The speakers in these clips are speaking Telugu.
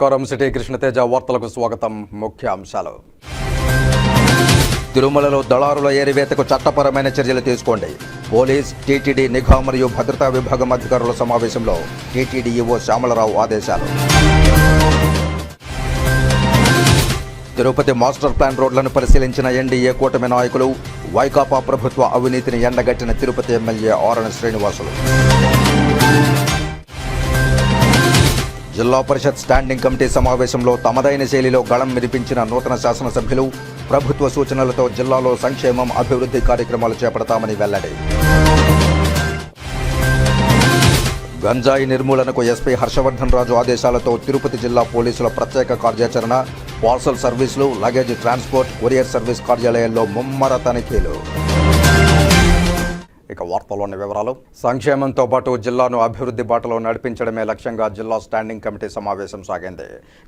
నమస్కారం. సిటీ కృష్ణతేజ వార్తలకు స్వాగతం. ముఖ్యాంశాలు. తిరుమలలో దళారుల ఏరివేతకు చట్టపరమైన చర్యలు తీసుకోండి. పోలీస్, టీటీడీ నిఘా మరియు భద్రతా విభాగం అధికారుల సమావేశంలో టీటీడీ ఈవో శ్యామలరావు ఆదేశాలు. తిరుపతి మాస్టర్ ప్లాన్ రోడ్లను పరిశీలించిన ఎన్డీఏ కూటమి నాయకులు. వైకాపా ప్రభుత్వ అవినీతిని ఎండగట్టిన తిరుపతి ఎమ్మెల్యే ఆరణ శ్రీనివాసులు. జిల్లా పరిషత్ స్టాండింగ్ కమిటీ సమావేశంలో తమదైన శైలిలో గళం వినిపించిన నూతన శాసనసభ్యులు. ప్రభుత్వ సూచనలతో జిల్లాలో సంక్షేమం, అభివృద్ధి కార్యక్రమాలు చేపడతామని వెల్లడి. గంజాయి నిర్మూలనకు ఎస్పీ హర్షవర్ధన్ రాజు ఆదేశాలతో తిరుపతి జిల్లా పోలీసుల ప్రత్యేక కార్యాచరణ. పార్సల్ సర్వీసులు, లగేజ్ ట్రాన్స్పోర్ట్, కొరియర్ సర్వీస్ కార్యాలయాల్లో ముమ్మర తనిఖీలు. ఇక వార్తల్లోని వివరాలు. సంక్షేమంతో పాటు జిల్లాను అభివృద్ధి బాటలో నడిపించడమే లక్ష్యంగా జిల్లా స్టాండింగ్ కమిటీ సమావేశం సాగింది.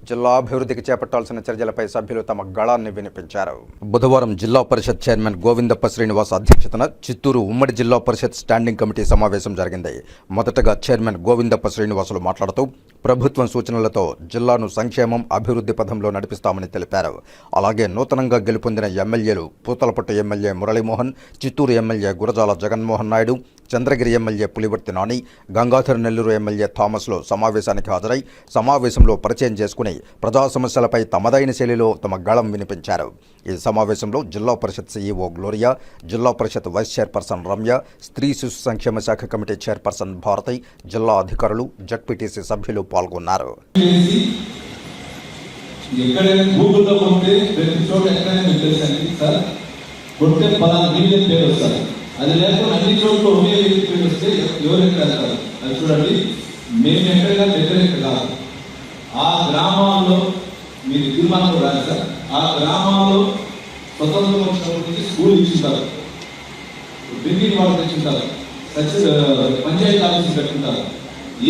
జిల్లా అభివృద్ధికి చేపట్టాల్సిన చర్యలపై సభ్యులు తమ గళాన్ని వినిపించారు. బుధవారం జిల్లా పరిషత్ చైర్మన్ గోవిందప్ప శ్రీనివాస్ అధ్యక్షతన చిత్తూరు ఉమ్మడి జిల్లా పరిషత్ స్టాండింగ్ కమిటీ సమావేశం జరిగింది. మొదటగా చైర్మన్ గోవిందప్ప శ్రీనివాసులు మాట్లాడుతూ ప్రభుత్వం సూచనలతో జిల్లాను సంక్షేమం, అభివృద్ధి పథంలో నడిపిస్తామని తెలిపారు. అలాగే నూతనంగా గెలుపొందిన ఎమ్మెల్యేలు Puthalapattu MLA Muralimohan, Chittoor MLA Gurajala Jaganmohan Naidu, Chandragiri MLA Pulivarthi Nani, Gangadhar Nellore MLA థామస్లో సమావేశానికి హాజరై సమావేశంలో పరిచయం చేసుకుని ప్రజా సమస్యలపై తమదైన శైలిలో తమ గళం వినిపించారు. ఈ సమావేశంలో జిల్లా పరిషత్ సీఈఓ గ్లోరియా, జిల్లా పరిషత్ వైస్ చైర్పర్సన్ రమ్య, స్త్రీ శిశు సంక్షేమ శాఖ కమిటీ చైర్పర్సన్ భారతి, జిల్లా అధికారులు, జడ్పీటీసీ సభ్యులు పాల్గొన్నారు. అది లేకుండా అన్ని చోట్ల ఒకే వ్యక్తి వస్తే ఎవరికి వెళ్తారు? అది చూడండి, మేము ఎక్కడైనా వ్యతిరేక కాదు. ఆ గ్రామాల్లో మీరు తీర్మానం రాదు సార్. ఆ గ్రామాల్లో స్వతంత్రం వచ్చినప్పటి స్కూల్ ఇచ్చింటారు, డ్రింకింగ్ వాటర్ తెచ్చింటారు, పంచాయతీ ఆఫీస్ పెట్టుకుంటారు.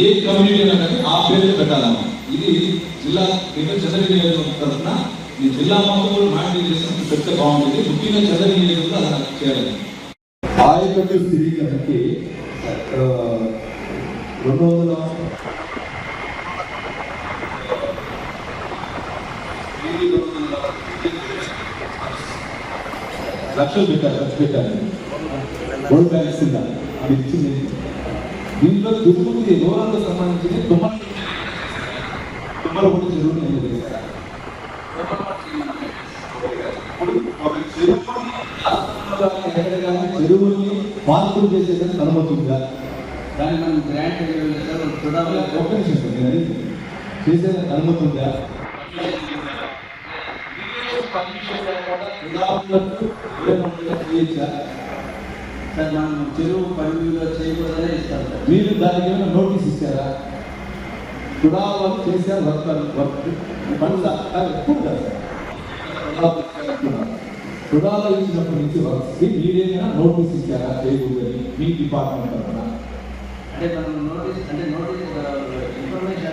ఏ కమ్యూనిటీ అయినా కానీ ఆ పేరు పెట్టాలమ్మా. ఇది జిల్లా చంద్రగిరి నియోజకవర్గం తరఫున ఈ జిల్లా మొత్తంలో మానిటర్ చేసినప్పుడు పెడితే బాగుంటుంది. ముఖ్యంగా చంద్రగిరి నియోజకవర్గంలో అలా చేయాలి. ఆయకట్టు స్థిరీకరణకి 200 లక్షలు ఖర్చు పెట్టారు. ఓల్డ్ బ్యాంక్స్ కింద అది ఇచ్చింది. దీంట్లో తిరుపతి దూరాలకు సంబంధించి తుమ్మలపూడి చెరువుని చెరువుని మార్పులు చేసేదని అనుమతుందా? దాన్ని మనం గ్రాంట్ చేసేదని అనుమతుందా? సార్ మనం చెరువు పరిమితిలో చేయకూడదనే ఇస్తారు సార్. మీరు దానికి ఏమైనా నోటీస్ ఇచ్చారా? చుడాలు చేశారు చుడాలు ఇచ్చినప్పటి నుంచి వర్క్స్కి మీరేమైనా నోటీస్ ఇచ్చారా చేయకూడదని మీ డిపార్ట్మెంట్ తరఫున? అంటే మనం నోటీస్ ఇన్ఫర్మేషన్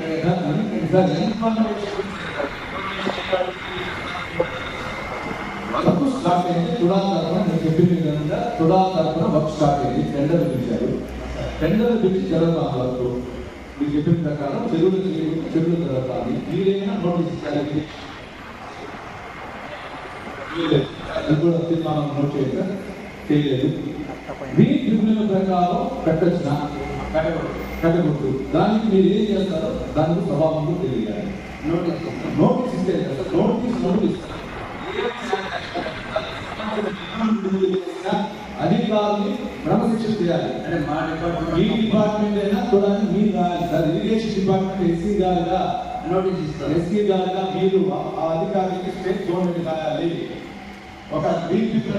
వర్క్ స్టార్ట్ అయింది. చుడాల తరఫున నేను చెప్పిన విధంగా చుడాల తరఫున వర్క్ స్టార్ట్ అయింది. టెండర్ పిలిచారు. టెండర్ పిలిచి జరుగుతున్న వర్క్ మీరు చెప్పిన ప్రకారం చెరువులు జరుగుతుంది. మీరేమైనా నోటీస్ ఇచ్చారు? తీర్మానం నోట్ చేయలేదు. మీ ట్రిబ్యునల్ ప్రకారం పెట్టచ్చిన పెట్టకూడదు. దానికి మీరు ఏం చేస్తారో దానికి స్వభావంలో తెలియాలి. నోటీస్ ఇస్తే నోటీస్ అధికారులు క్రమశిక్షణ చేయాలి. అంటే మా డిపార్ట్మెంట్ మీ డిపార్ట్మెంట్ అయినా చూడాలి. మీరు రాయాలి సార్. ఇరిగేషన్ డిపార్ట్మెంట్ ఎస్సీ గారుగా నోటీస్ ఇస్తారు. ఎస్సీ గారుగా మీరు ఆ అధికారికి స్టేట్ గవర్నమెంట్ రాయాలి. ఒక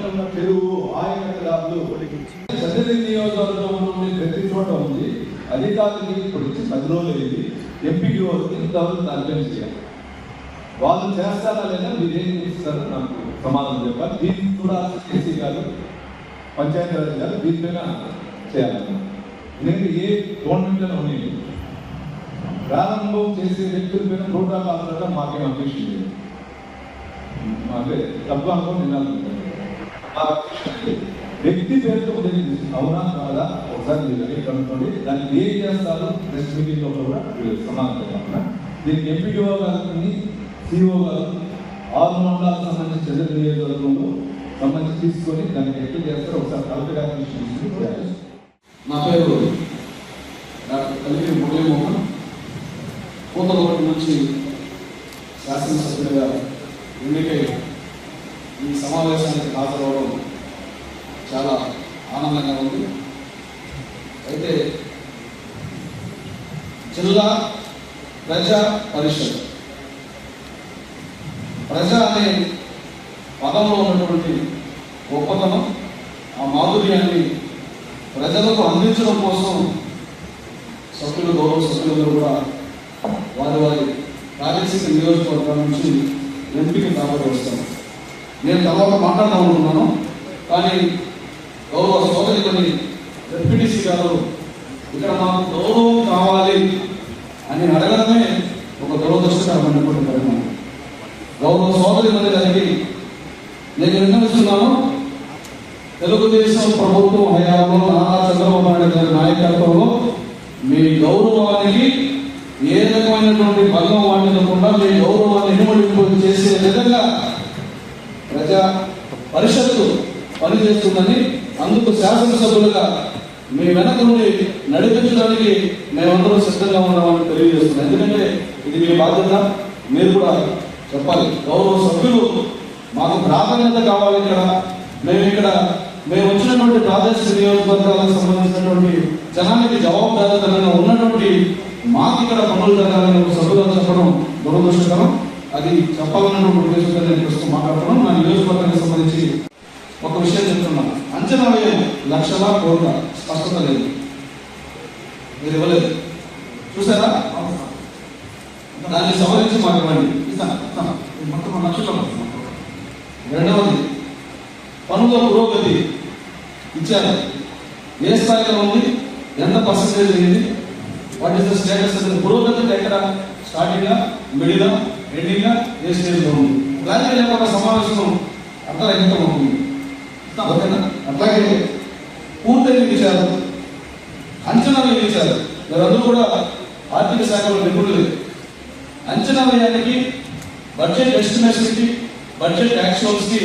ఉన్న చెరువు ఆయనదారులు చంద్రగిరి నియోజకవర్గంలో ప్రతి చోట ఉంది. అధికారులకి ఇప్పుడు వచ్చి 10 రోజులు అయింది. ఎంపీకి వరకు ఇంతవరకు అర్థం చేయాలి. వాళ్ళు చేస్తారా లేదా మీరేం చేస్తారో నాకు సమాధానం చెప్పాలి. దీనికి కూడా ఎస్సీ గారు, పంచాయతీరాజ్ గారు దీనిపైన చేయాలి. నేను ఏ గవర్నమెంట్లో ఉన్నాయి ప్రారంభం చేసే వ్యక్తుల పైన ప్రోటోకాల్ ప్రకారం మాకేం అభ్యక్షణ లేదు. మాకే తప్పు అనుకోని నిన్నాను. ఆ వ్యక్తి పేరుతో అవునా కాదా ఒకసారి మీరు కనుక్కోండి. దానికి ఏం చేస్తారు ప్రెస్ మీటింగ్ లో కూడా సమాధానం చెప్పాలి. దీనికి ఎంపీడీఓ గారిని సిఓ గారు 6 మండలాలకు సంబంధించి చంద్ర నియోజకవర్గంలో సంబంధించి తీసుకొని దానికి ఎట్లు చేస్తారో ఒకసారి కలెక్టర్ గారిని చేయాలి. నా పేరు డాక్టర్ కలిపి మురళీమోహన్. పూతలపట్టు నుంచి శాసనసభ్యుడిగా ఎన్నికై ఈ సమావేశానికి హాజరవడం చాలా ఆనందంగా ఉంది. అయితే జిల్లా ప్రజా పరిషత్, ప్రజ అనే పదంలో ఉన్నటువంటి గొప్పతనం, ఆ మాధుర్యాన్ని ప్రజలకు అందించడం కోసం సభ్యులు, గౌరవ సభ్యులందరూ కూడా వారి వారి ప్రాదేశిక నియోజకవర్గాల నుంచి ఎంపిక కాబట్టి వస్తాను. నేను తర్వాత మాట్లాడదాం అనుకున్నాను, కానీ గౌరవ సోదరి కొన్ని ఎంపీటీసీ గారు ఇక్కడ మాకు గౌరవం కావాలి అని అడగడమే ఒక దురదృష్టకరమైనటువంటి పరిణామం. గౌరవ సోదరి మంది గారికి నేను విన్నవిస్తున్నాను, తెలుగుదేశం ప్రభుత్వం హయాంలో నారా చంద్రబాబు నాయుడు గారి నాయకత్వంలో మీ గౌరవానికి ఏ రకమైనటువంటి భంగం వాటినకుండా మీ గౌరవాన్ని ఇనుమడింపు చేసే విధంగా ప్రజా పరిషత్తు పనిచేస్తుందని, అందుకు శాసనసభ్యులుగా మీ వెనక నుండి నడిపించడానికి మేమందరం సిద్ధంగా ఉన్నామని తెలియజేస్తున్నాం. ఎందుకంటే ఇది మీ బాధ్యత, మీరు కూడా చెప్పాలి. గౌరవ సభ్యులు మాకు ప్రాధాన్యత కావాలి. మేము వచ్చినటువంటి ప్రాదేశిక నియోజకవర్గాలకు సంబంధించినటువంటి జనానికి జవాబుదారీతనంగా ఉన్నటువంటి మాకు ఇక్కడ పనులు జరగాలని సభ్యులు చెప్పడం దురదృష్టకరం. అది చెప్పాలన్నటువంటి ఉద్దేశంతో నేను ప్రస్తుతం మాట్లాడుతున్నాను. నా నియోజకవర్గానికి సంబంధించి ఒక విషయం చెప్తున్నాను. అంచనా వ్యయం 1,00,000 కోట్ల, స్పష్టత లేదు, మీరు ఇవ్వలేదు. చూసారా? దాన్ని సవరించి మాకు ఇవ్వండి, ఇస్తాను. మొత్తం 1,00,000. రెండవది, పనుల పురోగతి ఇచ్చారు, ఏ స్థాయిలో ఉంది, ఎంత పర్సెంటేజ్ అయింది, వాట్ ఈస్ ద స్టేటస్ అనేది పురోగతి ఎక్కడ స్టార్టింగ్గా, మిడిల్గా, ఎండింగ్గా, ఏ స్టేజ్లో ఉంది. క్లారిటీ లేకుండా సమావేశం అర్థరహితం అవుతుంది. ఓకేనా? అట్లాగే పూర్తిగా ఇచ్చారు, అంచనా వేయించారు. మీరందరూ కూడా ఆర్థిక శాఖలో నిపుణులు. అంచనా వేయడానికి బడ్జెట్ ఎస్టిమేషన్కి, బడ్జెట్ యాక్షన్స్కి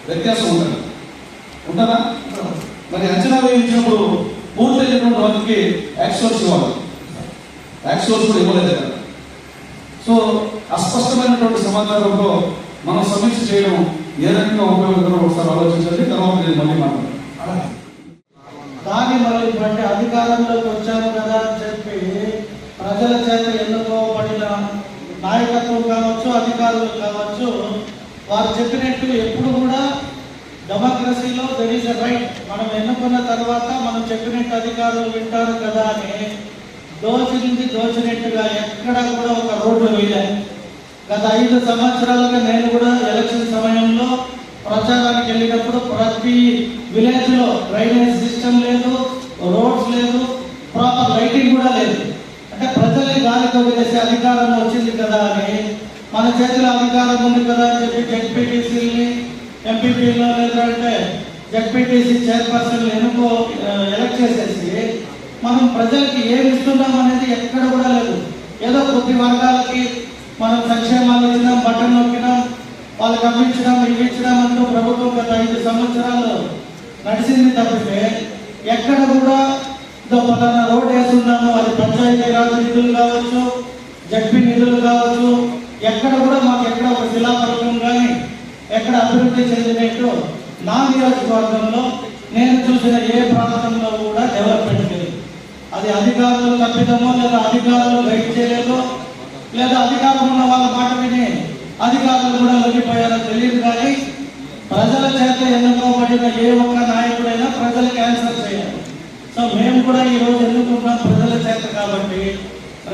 వ్యత్యాసం ఉంటుంది, ఉంటుందా? మరి అంచనా వేయించినప్పుడు పూర్తి అయినటువంటి వాటికి యాక్చువల్స్ ఇవ్వాలి, యాక్చువల్స్ కూడా ఇవ్వలేదు కదా. సో అస్పష్టమైనటువంటి సమాచారంతో మనం సమీక్ష చేయడం ఏ రకంగా ఉపయోగకరో ఒకసారి ఆలోచించండి. తర్వాత నేను మళ్ళీ మాట్లాడతాను. దాన్ని మళ్ళీ అంటే అధికారంలోకి వచ్చాము కదా అని చెప్పి ప్రజల చేత ఎన్నుకోబడిన నాయకత్వం కావచ్చు, అధికారులు కావచ్చు, వారు చెప్పినట్టు ఎప్పుడు కూడా డెమోక్రసీలో దెర్ ఈస్ ఎ రైట్. మనం ఎన్నుకున్న తర్వాత మనం చెప్పినట్టు అధికారులు వింటారు కదా అని దోచినట్టుగా ఎక్కడ కూడా ఒక రోడ్డు వేయలేదు. గత 5 సంవత్సరాలుగా నేను కూడా ఎలక్షన్ సమయంలో ప్రచారానికి వెళ్ళినప్పుడు ప్రతి విలేజ్లో డ్రైనేజ్ సిస్టమ్ లేదు, రోడ్స్ లేదు, ప్రాపర్ లైటింగ్ కూడా లేదు. అంటే ప్రజల్ని గాలికి వదిలేసే అధికారం వచ్చింది కదా అని, మన చేతిలో అధికారం ఉంది కదా అని చెప్పి జెడ్పీటీసీని, ఎంపీపీలో లేదంటే జెడ్పీటీసీ చైర్పర్సన్ ఎలక్ట్ చేసేసి మనం ప్రజలకి ఏమి ఇస్తున్నాం అనేది ఎక్కడ కూడా లేదు. ఏదో కొద్ది వర్గాలకి మనం సంక్షేమాలు ఇచ్చినాం, బటన్ నొక్కినాం, వాళ్ళకి అమ్మించడం, ఇవ్వించడం అంటూ ప్రభుత్వం గత 5 సంవత్సరాలు నడిచింది తప్పితే ఎక్కడ కూడా పలానా రోడ్ వేస్తున్నాము, అది పంచాయతీ రాజ్ నిధులు కావచ్చు, జడ్పీ నిధులు కావచ్చు, ఎక్కడ కూడా మాకు ఎక్కడ ఒక శిలాఫలకం కానీ ఎక్కడ అభివృద్ధి చెందినట్టు నా నియోజకవర్గంలో నేను చూసిన ఏ ప్రాంతంలో కూడా డెవలప్మెంట్ లేదు. అది అధికారులు తప్పిదమో, లేదా అధికారులు గైడ్ చేయలేదో, లేదా అధికారం ఉన్న వాళ్ళ మాట విని అధికారులు కూడా లొంగిపోయారో తెలియదు. కానీ ప్రజల చేత ఎన్నుకోబడిన ఏ ఒక్క నాయకుడైనా ప్రజలకు ఆన్సర్ చేయాలి. సో మేము కూడా ఈరోజు ఎన్నుకున్నాం ప్రజల చేత కాబట్టి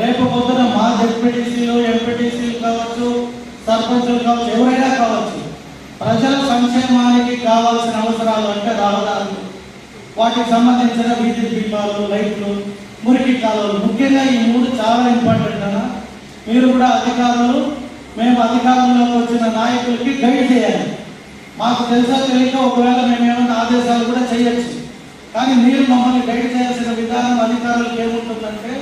రేపు పొద్దున మా జెడ్పీటీసీలు, ఎంపీటీసీలు కావచ్చు, సర్పంచులు కావచ్చు, ఎవరైనా కావచ్చు, ప్రజల సంక్షేమానికి కావాల్సిన అవసరాలు అంటే రహదారులు, వాటికి సంబంధించిన వీధి దీపాలు, లైట్లు, మురికి కాలువలు, ముఖ్యంగా ఈ 3 చాలా ఇంపార్టెంట్ అన్న. మీరు కూడా అధికారులు, మేము అధికారంలోకి వచ్చిన నాయకులకి గైడ్ చేయాలి. మాకు తెలుసా తెలియక ఒకవేళ మేము ఏమైనా ఆదేశాలు కూడా చేయొచ్చు, కానీ మీరు మమ్మల్ని గైడ్ చేయాల్సిన విధానం అధికారులకు ఏముంటుందంటే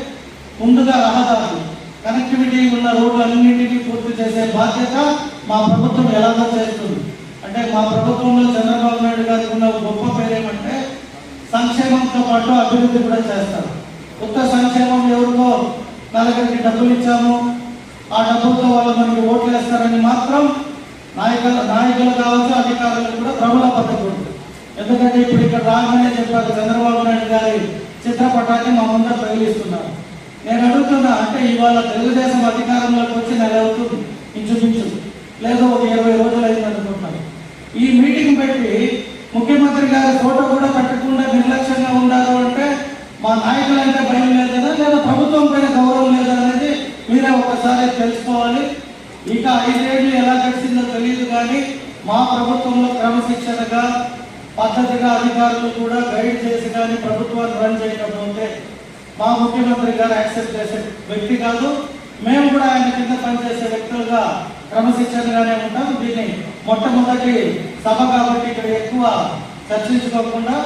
ముందుగా రహదారులు, కనెక్టివిటీ ఉన్న రోడ్లన్నింటినీ పూర్తి చేసే బాధ్యత మా ప్రభుత్వం ఎలాగో చేస్తుంది. అంటే మా ప్రభుత్వంలో చంద్రబాబు నాయుడు గారికి ఉన్న గొప్ప పేరు ఏమంటే సంక్షేమంతో పాటు అభివృద్ధి కూడా చేస్తారు. కొత్త సంక్షేమం ఎవరికో నలుగురికి డబ్బులు ఇచ్చాము, ఆ డబ్బులతో వాళ్ళు మనకి ఓట్లు వేస్తారని మాత్రం నాయకులు కావచ్చు, అధికారులు కూడా ప్రబల పద్ధతి ఉంటుంది. ఎందుకంటే ఇప్పుడు ఇక్కడ రాగానే చెప్పారు, చంద్రబాబు నాయుడు గారి చిత్రపటాన్ని మా ముందర తగిలిస్తున్నారు. నేను అడుగుతున్నా, అంటే ఇవాళ తెలుగుదేశం అధికారంలోకి వచ్చి నెల అవుతుంది ఇంచుమించు, లేదా ఒక 20 రోజులు అయింది అనుకుంటున్నాను. ఈ మీటింగ్ పెట్టి ముఖ్యమంత్రి గారి ఫోటో కూడా పెట్టకుండా నిర్లక్ష్యంగా ఉన్నారు అంటే మా నాయకులంటే భయం లేదనా, లేదా ప్రభుత్వం పైన గౌరవం లేదా అనేది మీరే ఒకసారి తెలుసుకోవాలి. ఇక 5 ఏళ్ళు ఎలా గడిచిందో తెలియదు, కానీ మా ప్రభుత్వంలో క్రమశిక్షణగా పద్ధతిగా అధికారులు కూడా గైడ్ చేసి కానీ ప్రభుత్వాన్ని రన్ చేయకపోతే మా ముఖ్యమంత్రి గారు యాక్సెప్ట్ చేసే వ్యక్తి కాదు. మేము కూడా ఆయన కింద పనిచేసే వ్యక్తులుగా క్రమశిక్షణగానే ఉంటాం. దీన్ని మొట్టమొదటి సభ కాబట్టి ఇక్కడ ఎక్కువ చర్చించుకోకుండా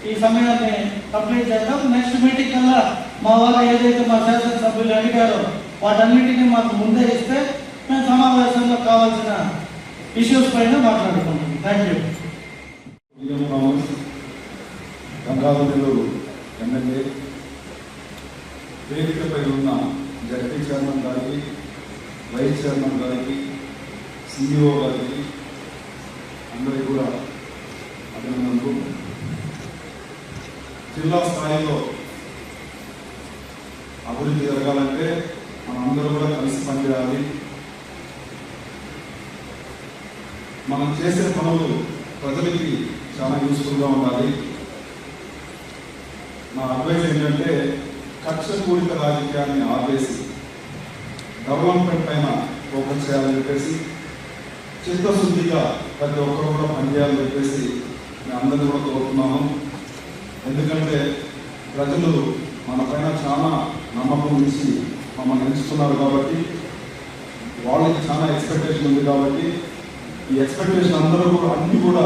ఈ సమయాన్ని కంప్లీట్ చేద్దాం. నెక్స్ట్ మీటింగ్ కల్లా మా వారు ఏదైతే మా శాసనసభ్యులు అడిగారో వాటన్నిటినీ మాకు ముందే ఇస్తే మేము సమావేశంలో కావాల్సిన ఇష్యూస్ పైన మాట్లాడుకుంటాం. Thank you. గంగాధరులు ఎమ్మెల్యే, వేదికపై ఉన్న జడ్పీ చైర్మన్ గారికి, వైస్ చైర్మన్ గారికి, సిఇఓ గారికి అందరికీ కూడా అభినందనలు. జిల్లా స్థాయిలో అభివృద్ధి జరగాలంటే మనందరూ కూడా కలిసి పనిచేయాలి. మనం చేసే పనులు ప్రజలకి చాలా యూస్ఫుల్గా ఉండాలి. నా అడ్వైస్ ఏంటంటే కక్షపూరిత రాజకీయాన్ని ఆపేసి డెవలప్మెంట్ పైన ఫోకస్ చేయాలని చెప్పేసి, చిత్తశుద్ధిగా ప్రతి ఒక్కరు కూడా పనిచేయాలని చెప్పేసి మేము అందరినీ కూడా కోరుతున్నాము. ఎందుకంటే ప్రజలు మన పైన చాలా నమ్మకం ఉంచి మమ్మల్ని ఎంచుకున్నారు కాబట్టి, వాళ్ళకి చాలా ఎక్స్పెక్టేషన్ ఉంది కాబట్టి, ఈ ఎక్స్పెక్టేషన్ అందరూ కూడా అన్ని కూడా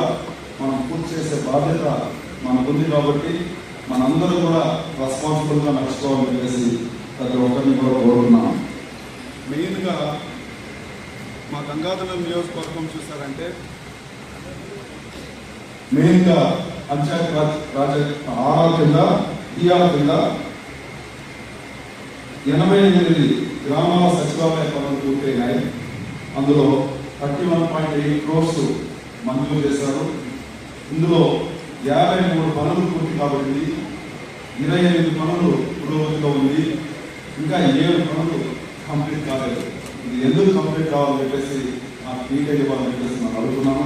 మనం పూర్తి చేసే బాధ్యత మనకుంది కాబట్టి మనందరూ కూడా రెస్పాన్సిబుల్గా నడుచుకోవాలని చెప్పేసి ప్రతి ఒక్కరిని కూడా కోరుతున్నాం. మెయిన్గా మా గంగాధరం నియోజకవర్గం చూసారంటే మెయిన్గా పంచాయతీ రాజ్ ఆర్ఆర్ కింద డిఆర్ కింద 88 గ్రామాల సచివాలయ పనులు పూర్తయినాయి. అందులో 31.8 crores మంజూరు చేశారు. ఇందులో 53 పనులు పూర్తి కాబట్టి 28 పనులు పురోగతిలో ఉంది. ఇంకా 7 పనులు కంప్లీట్ కాలేదు. ఇది ఎందుకు కంప్లీట్ కావాలని చెప్పేసి నాకు డీటెయిల్ ఇవ్వాలని చెప్పేసి మనం అడుగుతున్నాము.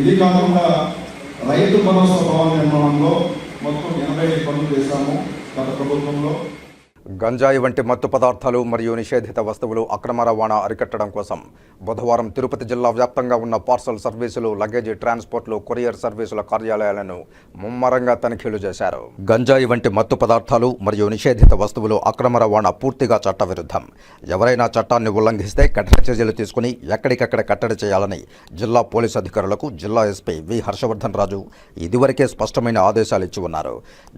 ఇది కాకుండా రైతు భరోసా భవన నిర్మాణంలో మొత్తం 85 పనులు చేశాము గత ప్రభుత్వంలో. గంజాయి వంటి మత్తు పదార్థాలు మరియు నిషేధిత వస్తువులు అక్రమ రవాణా అరికట్టడం కోసం బుధవారం తిరుపతి జిల్లా వ్యాప్తంగా ఉన్న పార్సల్ సర్వీసులు, లగేజీ ట్రాన్స్పోర్ట్లు, కొరియర్ సర్వీసుల కార్యాలయాలను ముమ్మరంగా తనిఖీలు చేశారు. గంజాయి వంటి మత్తు పదార్థాలు మరియు నిషేధిత వస్తువులు అక్రమ రవాణా పూర్తిగా చట్టవిరుద్ధం. ఎవరైనా చట్టాన్ని ఉల్లంఘిస్తే కఠిన చర్యలు తీసుకుని ఎక్కడికక్కడ కట్టడి చేయాలని జిల్లా పోలీసు అధికారులకు జిల్లా ఎస్పీ వి హర్షవర్ధన్ రాజు ఇదివరకే స్పష్టమైన ఆదేశాలు ఇచ్చి ఉన్నారు.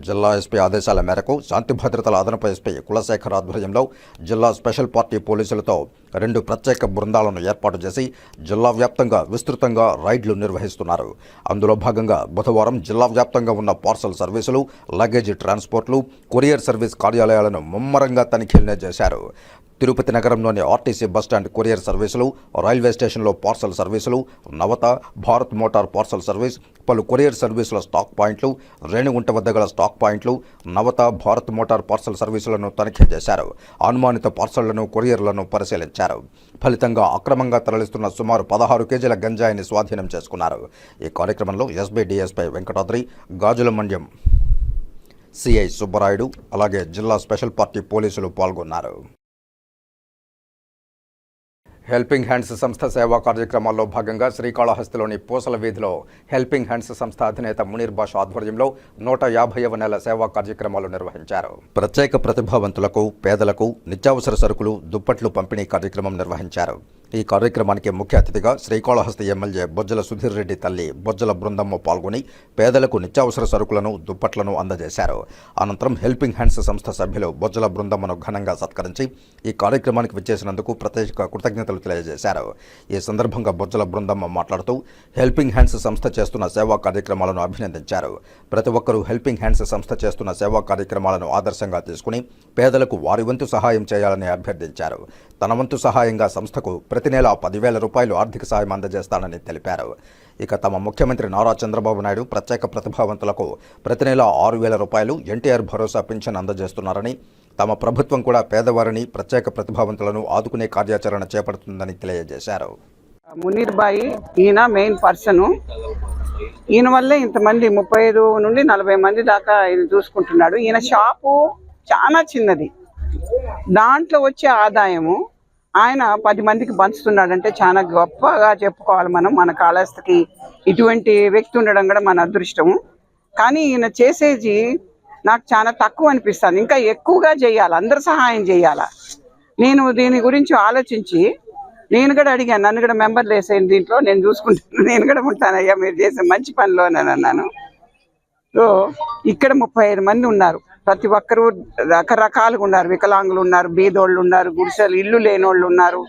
జిల్లా ఎస్పీ ఆదేశాల మేరకు శాంతి భద్రతల అదనపు ఎస్పీ కులశేఖర్ ఆధ్వర్యంలో జిల్లా స్పెషల్ పార్టీ పోలీసులతో 2 ప్రత్యేక బృందాలను ఏర్పాటు చేసి జిల్లా వ్యాప్తంగా విస్తృతంగా రైడ్లు నిర్వహిస్తున్నారు. అందులో భాగంగా బుధవారం జిల్లా వ్యాప్తంగా ఉన్న పార్సల్ సర్వీసులు, లగేజీ ట్రాన్స్పోర్ట్లు, కొరియర్ సర్వీస్ కార్యాలయాలను ముమ్మరంగా తనిఖీలు చేశారు. తిరుపతి నగరంలోని ఆర్టీసీ బస్టాండ్ కొరియర్ సర్వీసులు, రైల్వే స్టేషన్లో పార్సల్ సర్వీసులు, నవత, భారత్ మోటార్ పార్సల్ సర్వీస్, పలు కొరియర్ సర్వీసుల స్టాక్ పాయింట్లు, రేణిగుంట వద్ద గల స్టాక్ పాయింట్లు, నవత, భారత్ మోటార్ పార్సల్ సర్వీసులను తనిఖీ చేశారు. అనుమానిత పార్సళ్లను, కొరియర్లను పరిశీలించారు. ఫలితంగా అక్రమంగా తరలిస్తున్న సుమారు 16 కేజీల గంజాయిని స్వాధీనం చేసుకున్నారు. ఈ కార్యక్రమంలో ఎస్బీ డీఎస్పై వెంకటాద్రి, గాజుల మండ్యం సిఐ సుబ్బరాయుడు, అలాగే జిల్లా స్పెషల్ పార్టీ పోలీసులు పాల్గొన్నారు. హెల్పింగ్ హ్యాండ్స్ సంస్థ సేవా కార్యక్రమాల్లో భాగంగా శ్రీకాళహస్తిలోని పూసల వీధిలో హెల్పింగ్ హ్యాండ్స్ సంస్థ అధినేత మునీర్ బాషా ఆధ్వర్యంలో 150వ నెల సేవా కార్యక్రమాలు నిర్వహించారు. ప్రత్యేక ప్రతిభావంతులకు, పేదలకు నిత్యావసర సరుకులు, దుప్పట్లు పంపిణీ కార్యక్రమం నిర్వహించారు. ఈ కార్యక్రమానికి ముఖ్య అతిథిగా శ్రీకాళహస్తి ఎమ్మెల్యే బొజ్జల సుధీర్ రెడ్డి తల్లి బొజ్జల బృందమ్మ పాల్గొని పేదలకు నిత్యావసర సరుకులను దుప్పట్లను అందజేశారు. అనంతరం హెల్పింగ్ హ్యాండ్స్ సంస్థ సభ్యులు బొజ్జల బృందమ్మను ఘనంగా సత్కరించి ఈ కార్యక్రమానికి విచ్చేసినందుకు ప్రత్యేక కృతజ్ఞతలు తెలియజేశారు. ఈ సందర్భంగా బొజ్జల బృందమ్మ మాట్లాడుతూ హెల్పింగ్ హ్యాండ్స్ సంస్థ చేస్తున్న సేవా కార్యక్రమాలను అభినందించారు. ప్రతి ఒక్కరూ హెల్పింగ్ హ్యాండ్స్ సంస్థ చేస్తున్న సేవా కార్యక్రమాలను ఆదర్శంగా తీసుకుని పేదలకు వారి వంతు సహాయం చేయాలని అభ్యర్థించారు. తన వంతు సహాయంగా సంస్థకు ప్రతి నెల 10,000 రూపాయలు ఆర్థిక సాయం అందజేస్తానని తెలిపారు. ఇక తమ ముఖ్యమంత్రి నారా చంద్రబాబు నాయుడు ప్రత్యేక ప్రతిభావంతులకు ప్రతి నెల 6,000 రూపాయలు ఎన్టీఆర్ భరోసా పింఛన్ అందజేస్తున్నారని, తమ ప్రభుత్వం కూడా పేదవారిని ప్రత్యేక ప్రతిభావంతులను ఆదుకునే కార్యాచరణ చేపడుతుందని తెలియజేశారు. మునీర్ బాయి ఈయన మెయిన్ పర్సను. ఈయన వల్లే ఇంతమంది 35 నుండి 40 మంది దాకా ఈయన చూసుకుంటున్నాడు. ఈయన షాపు చాలా చిన్నది, దాంట్లో వచ్చే ఆదాయము ఆయన 10 మందికి పంచుతున్నాడంటే చాలా గొప్పగా చెప్పుకోవాలి మనం. మన కాళహస్తికి ఇటువంటి వ్యక్తి ఉండడం కూడా మన అదృష్టము. కానీ ఈయన చేసేది నాకు చాలా తక్కువ అనిపిస్తుంది. ఇంకా ఎక్కువగా చేయాలి, అందరు సహాయం చేయాలి. నేను దీని గురించి ఆలోచించి నేను కూడా అడిగాను, నన్ను కూడా మెంబర్లు వేసేయండి దీంట్లో, నేను చూసుకుంటాను, నేను కూడా ఉంటానయ్యా మీరు చేసే మంచి పనిలో అని అన్నాను. సో ఇక్కడ 35 మంది ఉన్నారు. ప్రతి ఒక్కరూ రకరకాలుగా ఉన్నారు. వికలాంగులు ఉన్నారు, బీదోళ్ళు ఉన్నారు, గుడిసెలు ఇల్లు లేనోళ్ళు ఉన్నారు,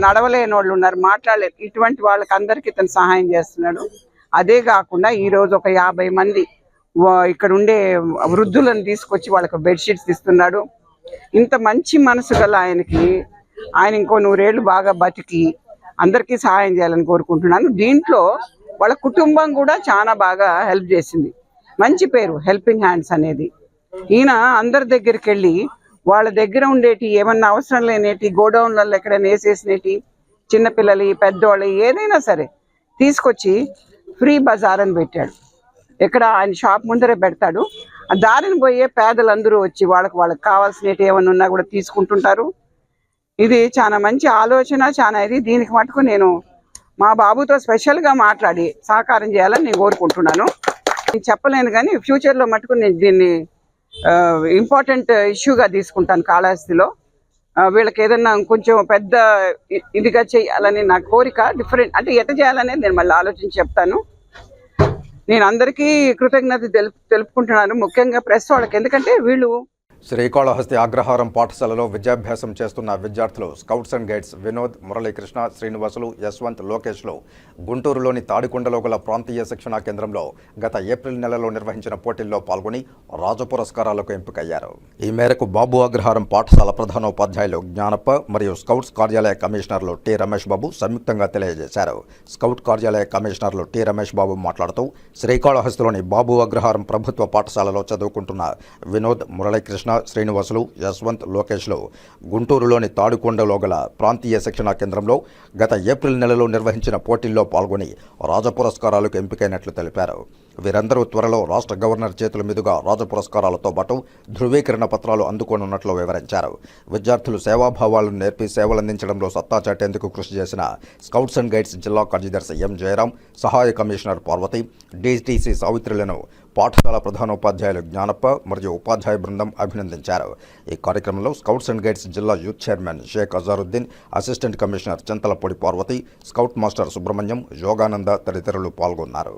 నడవలేనోళ్ళు ఉన్నారు, మాట్లాడలేరు. ఇటువంటి వాళ్ళకి అందరికీ ఇతను సహాయం చేస్తున్నాడు. అదే కాకుండా ఈరోజు ఒక 50 మంది ఇక్కడ ఉండే వృద్ధులను తీసుకొచ్చి వాళ్ళకి బెడ్షీట్స్ ఇస్తున్నాడు. ఇంత మంచి మనసు గల ఆయన ఇంకో 100 ఏళ్ళు బాగా బతికి అందరికీ సహాయం చేయాలని కోరుకుంటున్నాను. దీంట్లో వాళ్ళ కుటుంబం కూడా చాలా బాగా హెల్ప్ చేసింది. మంచి పేరు హెల్పింగ్ హ్యాండ్స్ అనేది. ఈయన అందరి దగ్గరికి వెళ్ళి వాళ్ళ దగ్గర ఉండేటి ఏమన్నా అవసరం లేనేటి గోడౌన్లలో ఎక్కడైనా వేసేసినేటి చిన్నపిల్లలు పెద్దవాళ్ళు ఏదైనా సరే తీసుకొచ్చి ఫ్రీ బజార్ అని పెట్టాడు. ఎక్కడ ఆయన షాప్ ముందరే పెడతాడు. ఆ దారిని పోయే పేదలందరూ వచ్చి వాళ్ళకి కావాల్సినవి ఏమన్నా ఉన్నా కూడా తీసుకుంటుంటారు. ఇది చాలా మంచి ఆలోచన, చాలా ఇది. దీనికి మటుకు నేను మా బాబుతో స్పెషల్గా మాట్లాడి సహకారం చేయాలని నేను కోరుకుంటున్నాను. నేను చెప్పలేను కానీ ఫ్యూచర్లో మటుకు నేను దీన్ని ఇంపార్టెంట్ ఇష్యూగా తీసుకుంటాను. కాళహస్తిలో వీళ్ళకి ఏదన్నా కొంచెం పెద్ద ఇదిగా చేయాలని నా కోరిక. డిఫరెంట్ అంటే ఎట్ట చేయాలనేది నేను మళ్ళీ ఆలోచించి చెప్తాను. నేను అందరికీ కృతజ్ఞత తెలుపుకుంటున్నాను, ముఖ్యంగా ప్రెస్ వాళ్ళకి. ఎందుకంటే వీళ్ళు శ్రీకాళహస్తి అగ్రహారం పాఠశాలలో విద్యాభ్యాసం చేస్తున్న విద్యార్థులు scouts and guides Vinod, Muralikrishna, Srinivasulu, Yashwant, లోకేష్లు గుంటూరులోని తాడికొండలో గల ప్రాంతీయ శిక్షణా కేంద్రంలో గత ఏప్రిల్ నెలలో నిర్వహించిన పోటీల్లో పాల్గొని రాజ పురస్కారాలకు ఎంపికయ్యారు. ఈ మేరకు బాబు అగ్రహారం పాఠశాల ప్రధానోపాధ్యాయులు జ్ఞానప్ప మరియు స్కౌట్స్ కార్యాలయ కమిషనర్లు టి రమేష్ బాబు సంయుక్తంగా తెలియజేశారు. స్కౌట్ కార్యాలయ కమిషనర్లు టి రమేష్ బాబు మాట్లాడుతూ శ్రీకాళహస్తిలోని బాబు అగ్రహారం ప్రభుత్వ పాఠశాలలో చదువుకుంటున్న వినోద్, మురళీకృష్ణ, శ్రీనివాసులు, యశ్వంత్, లోకేష్లు గుంటూరులోని తాడికొండలో గల ప్రాంతీయ శిక్షణా కేంద్రంలో గత ఏప్రిల్ నెలలో నిర్వహించిన పోటీల్లో పాల్గొని రాజ పురస్కారాలకు ఎంపికైనట్లు తెలిపారు. వీరందరూ త్వరలో రాష్ట్ర గవర్నర్ చేతుల మీదుగా రాజ పురస్కారాలతో పాటు ధృవీకరణ పత్రాలు అందుకోనున్నట్లు వివరించారు. విద్యార్థులు సేవాభావాలను నేర్పి సేవలందించడంలో సత్తా చాటేందుకు కృషి చేసిన స్కౌట్స్ అండ్ గైడ్స్ జిల్లా కార్యదర్శి ఎం జయరాం, సహాయ కమిషనర్ పార్వతి, డిటిసి సావిత్రులను పాఠశాల ప్రధానోపాధ్యాయులు జ్ఞానప్ప మరియు ఉపాధ్యాయ బృందం అభినందించారు. ఈ కార్యక్రమంలో స్కౌట్స్ అండ్ గైడ్స్ జిల్లా youth chairman Sheikh Azharuddin, assistant commissioner Chintalapudi Parvati, scout master Subrahmanyam, Yogananda తదితరులు పాల్గొన్నారు.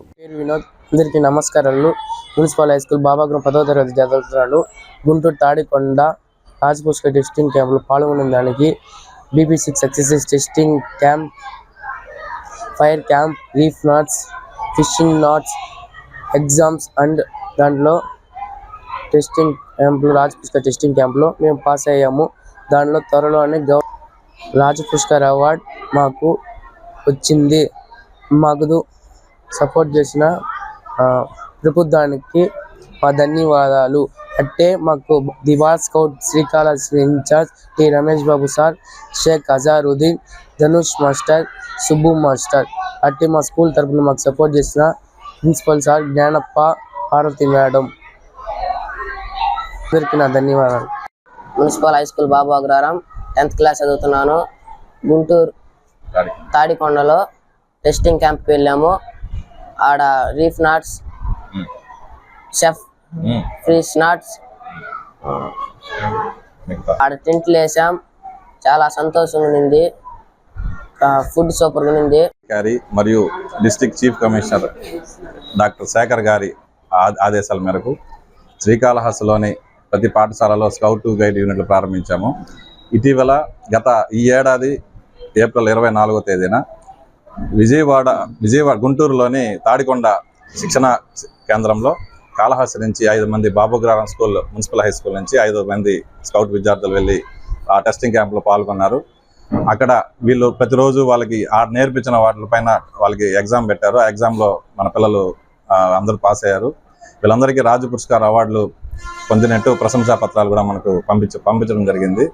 అందరికీ నమస్కారాలు. మున్సిపల్ హై స్కూల్ బాబాగ్రం 10వ తరగతి చదువుతున్నాడు. గుంటూరు తాడికొండ రాజపుష్కర్ టెస్టింగ్ క్యాంపులో పాల్గొనే దానికి BP6 success testing camp, fire camp, reef knots, fishing knots, exams and దాంట్లో టెస్టింగ్ క్యాంపులో రాజపుష్కర్ టెస్టింగ్ క్యాంపులో మేము పాస్ అయ్యాము. దాంట్లో త్వరలోనే రాజపుష్కర్ అవార్డ్ మాకు వచ్చింది. మాకు సపోర్ట్ చేసిన ప్రభుత్వానికి మా ధన్యవాదాలు. అంటే మాకు దివా scout Srikalahasti incharge T Ramesh Babu sir, Sheikh Azharuddin, Dhanush master, Subbu master, అట్టి మా స్కూల్ తరఫున మాకు సపోర్ట్ చేసిన principal sir Gnanappa, Parvathi madam, అందరికీ నా ధన్యవాదాలు. Municipal high school Babu Agraharam 10th class చదువుతున్నాను. గుంటూరు తాడికొండలో టెస్టింగ్ క్యాంప్కి వెళ్ళాము. ఆడ రీఫ్ నాట్స్, షెఫ్ ఫిష్ నాట్స్, ఆడ టెంట్లు వేసాం. చాలా సంతోషంగా ఉంది. ఫుడ్ సూపర్గా ఉంది. గారి మరియు district chief commissioner doctor Shekhar గారి ఆదేశాల మేరకు శ్రీకాళహస్తిలోని ప్రతి పాఠశాలలో స్కౌట్ గైడ్ యూనిట్లు ప్రారంభించాము. ఇటీవల ఈ ఏడాది ఏప్రిల్ 24వ తేదీన విజయవాడ గుంటూరులోని తాడికొండ శిక్షణ కేంద్రంలో కాళహస్తి నుంచి 5 మంది బాబుగ్రారం స్కూల్ మున్సిపల్ హై స్కూల్ నుంచి 5 మంది స్కౌట్ విద్యార్థులు వెళ్ళి ఆ టెస్టింగ్ క్యాంప్లో పాల్గొన్నారు. అక్కడ వీళ్ళు ప్రతిరోజు వాళ్ళకి నేర్పించిన వాటిపైన వాళ్ళకి ఎగ్జామ్ పెట్టారు. ఆ ఎగ్జామ్లో మన పిల్లలు అందరూ పాస్ అయ్యారు. వీళ్ళందరికీ రాజ్య పురస్కార్ అవార్డులు పొందినట్టు ప్రశంసా పత్రాలు కూడా మనకు పంపించడం జరిగింది.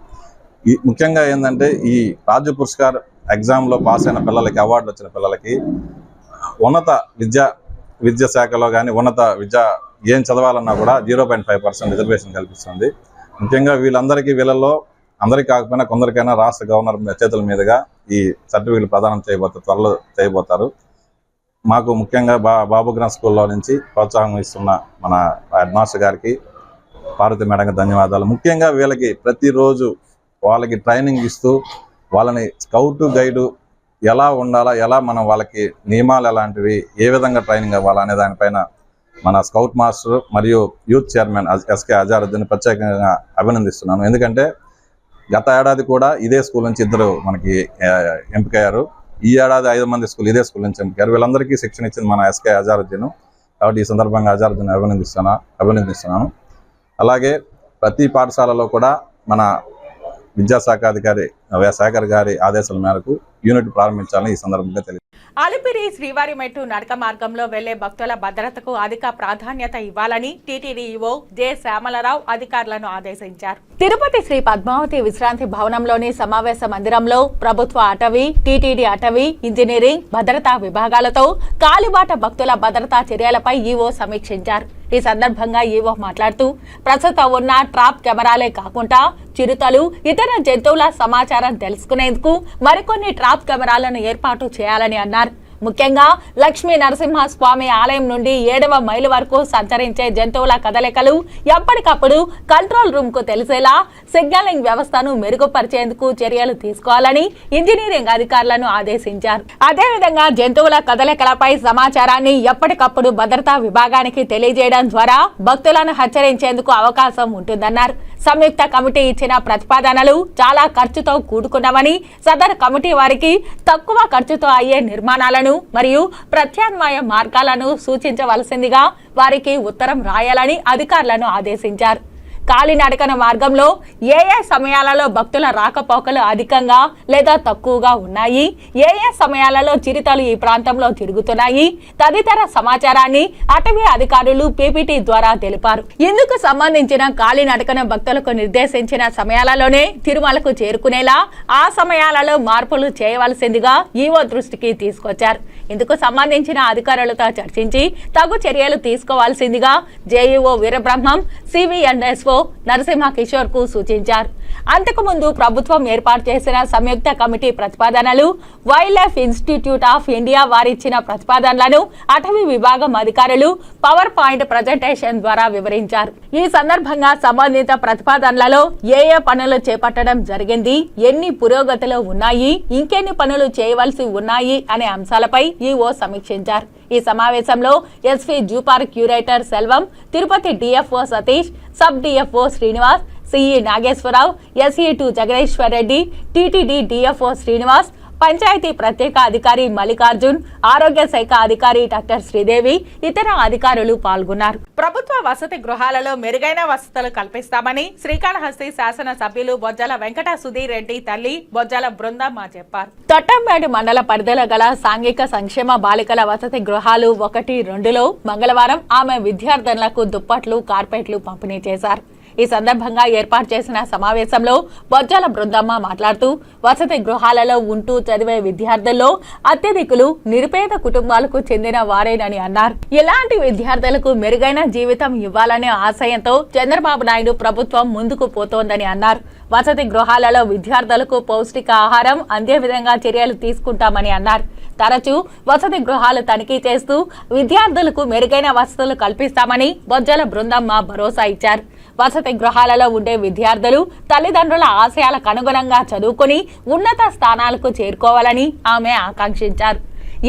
ముఖ్యంగా ఏంటంటే ఈ రాజ్య పురస్కార్ ఎగ్జామ్లో పాస్ అయిన పిల్లలకి, అవార్డులు వచ్చిన పిల్లలకి ఉన్నత విద్యా శాఖలో కానీ ఉన్నత విద్య ఏం చదవాలన్నా కూడా 0.5% రిజర్వేషన్ కల్పిస్తుంది. ముఖ్యంగా వీళ్ళలో అందరికీ కాకపోయినా కొందరికైనా రాష్ట్ర గవర్నర్ చేతుల మీదుగా ఈ సర్టిఫికెట్లు ప్రదానం త్వరలో చేయబోతారు. మాకు ముఖ్యంగా బాబుగ్రామ్ స్కూల్లో నుంచి ప్రోత్సాహం ఇస్తున్న మన హెడ్ మాస్టర్ గారికి, పార్వతి మేడంకి ధన్యవాదాలు. ముఖ్యంగా వీళ్ళకి ప్రతిరోజు వాళ్ళకి ట్రైనింగ్ ఇస్తూ వాళ్ళని స్కౌట్ గైడు ఎలా ఉండాలా, ఎలా మనం వాళ్ళకి నియమాలు ఎలాంటివి, ఏ విధంగా ట్రైనింగ్ అవ్వాలా అనే దానిపైన మన స్కౌట్ మాస్టర్ మరియు యూత్ చైర్మన్ ఎస్కే అజారుద్దీన్ ప్రత్యేకంగా అభినందిస్తున్నాను. ఎందుకంటే గత ఏడాది కూడా ఇదే స్కూల్ నుంచి 2 మనకి ఎంపికయ్యారు. ఈ ఏడాది 5 మంది ఇదే స్కూల్ నుంచి ఎంపికయ్యారు. వీళ్ళందరికీ శిక్షణ ఇచ్చింది మన ఎస్కే అజారుద్దీన్. కాబట్టి ఈ సందర్భంగా అజారుద్దీన్ అభినందిస్తున్నాను. అలాగే ప్రతి పాఠశాలలో కూడా మన విద్యాశాఖ అధికారి శేఖర్ గారి ఆదేశాల మేరకు యూనిట్ ప్రారంభించాలని ఈ సందర్భంగా తెలియదు. అలిపిరి శ్రీవారి మెట్టు నడక మార్గంలో వెళ్లే భక్తుల భద్రతకు అధిక ప్రాధాన్యత ఇవ్వాలని టీటీడీ ఈవో జె శ్యామలరావు అధికారులను ఆదేశించారు. తిరుపతి శ్రీ పద్మావతి విశ్రాంతి భవనంలోని సమావేశ మందిరంలో ప్రభుత్వ అటవీ, టీటీడీ అటవీ, ఇంజనీరింగ్, భద్రతా విభాగాలతో కాలిబాట భక్తుల భద్రతా చర్యలపై ఈవో సమీక్షించారు. ఈ సందర్భంగా ఈవో మాట్లాడుతూ ప్రస్తుతం ఉన్న ట్రాప్ కెమెరాలే కాకుండా చిరుతలు, ఇతర జంతువుల సమాచారం తెలుసుకునేందుకు మరికొన్ని ట్రాప్ కెమెరాలను ఏర్పాటు చేయాలని అన్నారు. ముఖ్యంగా లక్ష్మీ నరసింహ స్వామి ఆలయం నుండి 7వ మైలు వరకు సంచరించే జంతువుల కదలికలు ఎప్పటికప్పుడు కంట్రోల్ రూమ్ కు తెలిసేలా సిగ్నలింగ్ వ్యవస్థను మెరుగుపరిచేందుకు చర్యలు తీసుకోవాలని ఇంజనీరింగ్ అధికారులను ఆదేశించారు. అదేవిధంగా జంతువుల కదలికలపై సమాచారాన్ని ఎప్పటికప్పుడు భద్రతా విభాగానికి తెలియజేయడం ద్వారా భక్తులను హెచ్చరించేందుకు అవకాశం ఉంటుందన్నారు. సంయుక్త కమిటీ ఇచ్చిన ప్రతిపాదనలు చాలా ఖర్చుతో కూడుకున్నవని, సదరు కమిటీ వారికి తక్కువ ఖర్చుతో అయ్యే నిర్మాణాలను మరియు ప్రత్యామ్నాయ మార్గాలను సూచించవలసిందిగా వారికి ఉత్తరం రాయాలని అధికారులను ఆదేశించారు. కాలినడకన మార్గంలో ఏ సమయాలలో భక్తుల రాకపోకలు అధికంగా లేదా తక్కువగా ఉన్నాయి, ఏ సమయాలలో చిరుతలు ఈ ప్రాంతంలో తిరుగుతున్నాయి తదితర సమాచారాన్ని అటవీ అధికారులు పీపీటీ ద్వారా తెలిపారు. ఇందుకు సంబంధించిన కాలినడకన భక్తులకు నిర్దేశించిన సమయాలలోనే తిరుమలకు చేరుకునేలా ఆ సమయాలలో మార్పులు చేయవలసిందిగా ఈవో దృష్టికి తీసుకొచ్చారు. ఇందుకు సంబంధించిన అధికారులతో చర్చించి తగు చర్యలు తీసుకోవాల్సిందిగా జేఈఓ వీరబ్రహ్మం, సివిఎన్ఎస్ఓ నరసింహ కిషోర్ కు సూచించారు. అంతకుముందు ప్రభుత్వం ఏర్పాటు చేసిన సంయుక్త కమిటీ ప్రతిపాదనలు, wildlife institute of India వారిచ్చిన ప్రతిపాదనలను అటవీ విభాగం అధికారులు పవర్ పాయింట్ ప్రజెంటేషన్ ద్వారా వివరించారు. ఈ సందర్భంగా సంబంధిత ప్రతిపాదనలలో ఏ పనులు చేపట్టడం జరిగింది, ఎన్ని పురోగతిలో ఉన్నాయి, ఇంకెన్ని పనులు చేయవలసి ఉన్నాయి అనే అంశాలపై ఈవో సమీక్షించారు. ఈ సమావేశంలో SP zoo park curator Selvam, Tirupati DFO Satish, sub DFO Srinivas, CE Nageswararao, SE two Jagadishwar Reddy, TTD DFO Srinivas, panchayat ప్రత్యేక అధికారి మల్లికార్జున్, ఆరోగ్య శాఖ అధికారి డాక్టర్ శ్రీదేవి, ఇతర అధికారులు పాల్గొన్నారు. ప్రభుత్వ వసతి గృహాలలో మెరుగైన వసతులు కల్పిస్తామని శ్రీకాళహస్తి శాసన సభ్యులు బొజ్జల వెంకట సుధీర్ రెడ్డి తల్లి బొజ్జల బృందమ్మ చెప్పారు. తొట్టంపేట మండల పరిధిలో గల సాంఘిక సంక్షేమ బాలికల వసతి గృహాలు 1-2లో మంగళవారం ఆమె విద్యార్థులకు దుప్పట్లు, కార్పెట్లు పంపిణీ చేశారు. ఈ సందర్భంగా ఏర్పాటు చేసిన సమావేశంలో బొజ్జల బృందమ్మ మాట్లాడుతూ వసతి గృహాలలో ఉంటూ చదివే విద్యార్థుల్లో అత్యధికులు నిరుపేద కుటుంబాలకు చెందిన వారేనని అన్నారు. ఇలాంటి విద్యార్థులకు మెరుగైన జీవితం ఇవ్వాలనే ఆశయంతో చంద్రబాబు నాయుడు ప్రభుత్వం ముందుకు పోతోందని అన్నారు. వసతి గృహాలలో విద్యార్థులకు పౌష్టిక ఆహారం అందే విధంగా చర్యలు తీసుకుంటామని అన్నారు. తరచూ వసతి గృహాలు తనిఖీ చేస్తూ విద్యార్థులకు మెరుగైన వసతులు కల్పిస్తామని బొజ్జల బృందమ్మ భరోసా ఇచ్చారు. వసతి గృహాలలో ఉండే విద్యార్థులు తల్లిదండ్రుల ఆశయాలకు అనుగుణంగా చదువుకుని ఉన్నత స్థానాలకు చేరుకోవాలని ఆమె ఆకాంక్షించారు.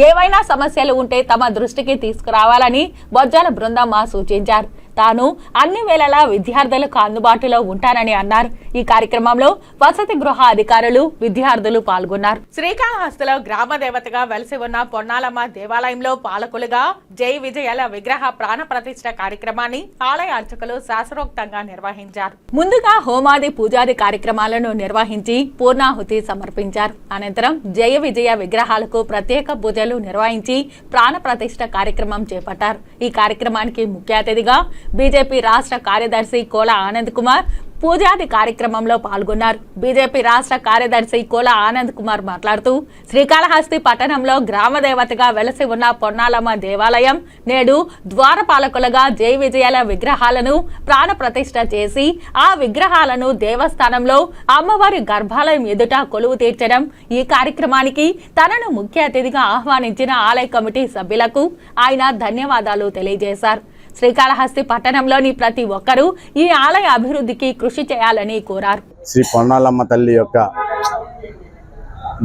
ఏవైనా సమస్యలు ఉంటే తమ దృష్టికి తీసుకురావాలని బొజ్జాల బృందమ్మ సూచించారు. తాను అన్ని వేళలా విద్యార్థులకు అందుబాటులో ఉంటానని అన్నారు. ఈ కార్యక్రమంలో వసతి గృహ అధికారులు, విద్యార్థులు పాల్గొన్నారు. శ్రీకాళహస్తిలో గ్రామ దేవతగా వెలిసి ఉన్న పొన్నాలమ్మ దేవాలయంలో పాలకులుగా జై విజయాల విగ్రహ ప్రాణ ప్రతిష్ఠ కార్యక్రమాన్ని ఆలయ అర్చకులు శాస్త్రోక్తంగా నిర్వహించారు. ముందుగా హోమాది పూజాది కార్యక్రమాలను నిర్వహించి పూర్ణాహుతి సమర్పించారు. అనంతరం జయ విజయ విగ్రహాలకు ప్రత్యేక పూజలు నిర్వహించి ప్రాణ ప్రతిష్ఠ కార్యక్రమం చేపట్టారు. ఈ కార్యక్రమానికి ముఖ్య అతిథిగా బీజేపీ రాష్ట్ర కార్యదర్శి కోల ఆనంద్ కుమార్ పూజాది కార్యక్రమంలో పాల్గొన్నారు. బీజేపీ రాష్ట్ర కార్యదర్శి కోల ఆనంద్ కుమార్ మాట్లాడుతూ శ్రీకాళహస్తి పట్టణంలో గ్రామ దేవతగా వెలసి ఉన్న పొన్నాలమ్మ దేవాలయం నేడు ద్వారపాలకులుగా జై విజయాల విగ్రహాలను ప్రాణ ప్రతిష్ఠ చేసి ఆ విగ్రహాలను దేవస్థానంలో అమ్మవారి గర్భాలయం ఎదుట కొలువు తీర్చడం, ఈ కార్యక్రమానికి తనను ముఖ్య అతిథిగా ఆహ్వానించిన ఆలయ కమిటీ సభ్యులకు ఆయన ధన్యవాదాలు తెలియజేశారు. శ్రీకాళహస్తి పట్టణంలోని ప్రతి ఒక్కరూ ఈ ఆలయ అభివృద్ధికి కృషి చేయాలని కోరారు. శ్రీ పొన్నాలమ్మ తల్లి యొక్క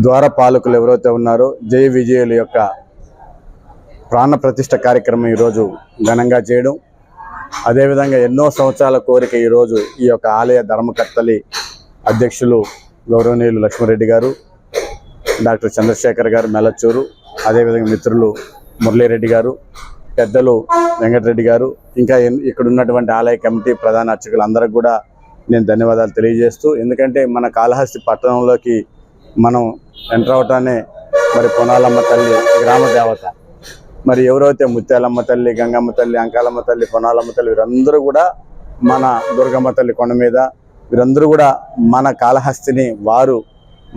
ద్వారపాలకులు ఎవరైతే ఉన్నారో జయ విజయుల యొక్క ప్రాణ ప్రతిష్ఠ కార్యక్రమం ఈరోజు ఘనంగా చేయడం, అదేవిధంగా ఎన్నో సంవత్సరాల కోరిక ఈరోజు ఈ యొక్క ఆలయ ధర్మకర్తలి అధ్యక్షులు గౌరవనీయులు లక్ష్మారెడ్డి గారు, డాక్టర్ చంద్రశేఖర్ గారు మెలచ్చూరు, అదేవిధంగా మిత్రులు మురళీరెడ్డి గారు, పెద్దలు వెంకటరెడ్డి గారు, ఇంకా ఇక్కడ ఉన్నటువంటి ఆలయ కమిటీ ప్రధాన అర్చకులు అందరికి కూడా నేను ధన్యవాదాలు తెలియజేస్తూ, ఎందుకంటే మన కాళహస్తి పట్టణంలోకి మనం ఎంటర్ అవటానే మరి పొన్నాలమ్మ తల్లి గ్రామ దేవత, మరి ఎవరైతే ముత్యాలమ్మ తల్లి, గంగమ్మ తల్లి, అంకాలమ్మ తల్లి, పొన్నాలమ్మ తల్లి వీరందరూ కూడా మన దుర్గమ్మ తల్లి కొండ మీద వీరందరూ కూడా మన కాళహస్తిని వారు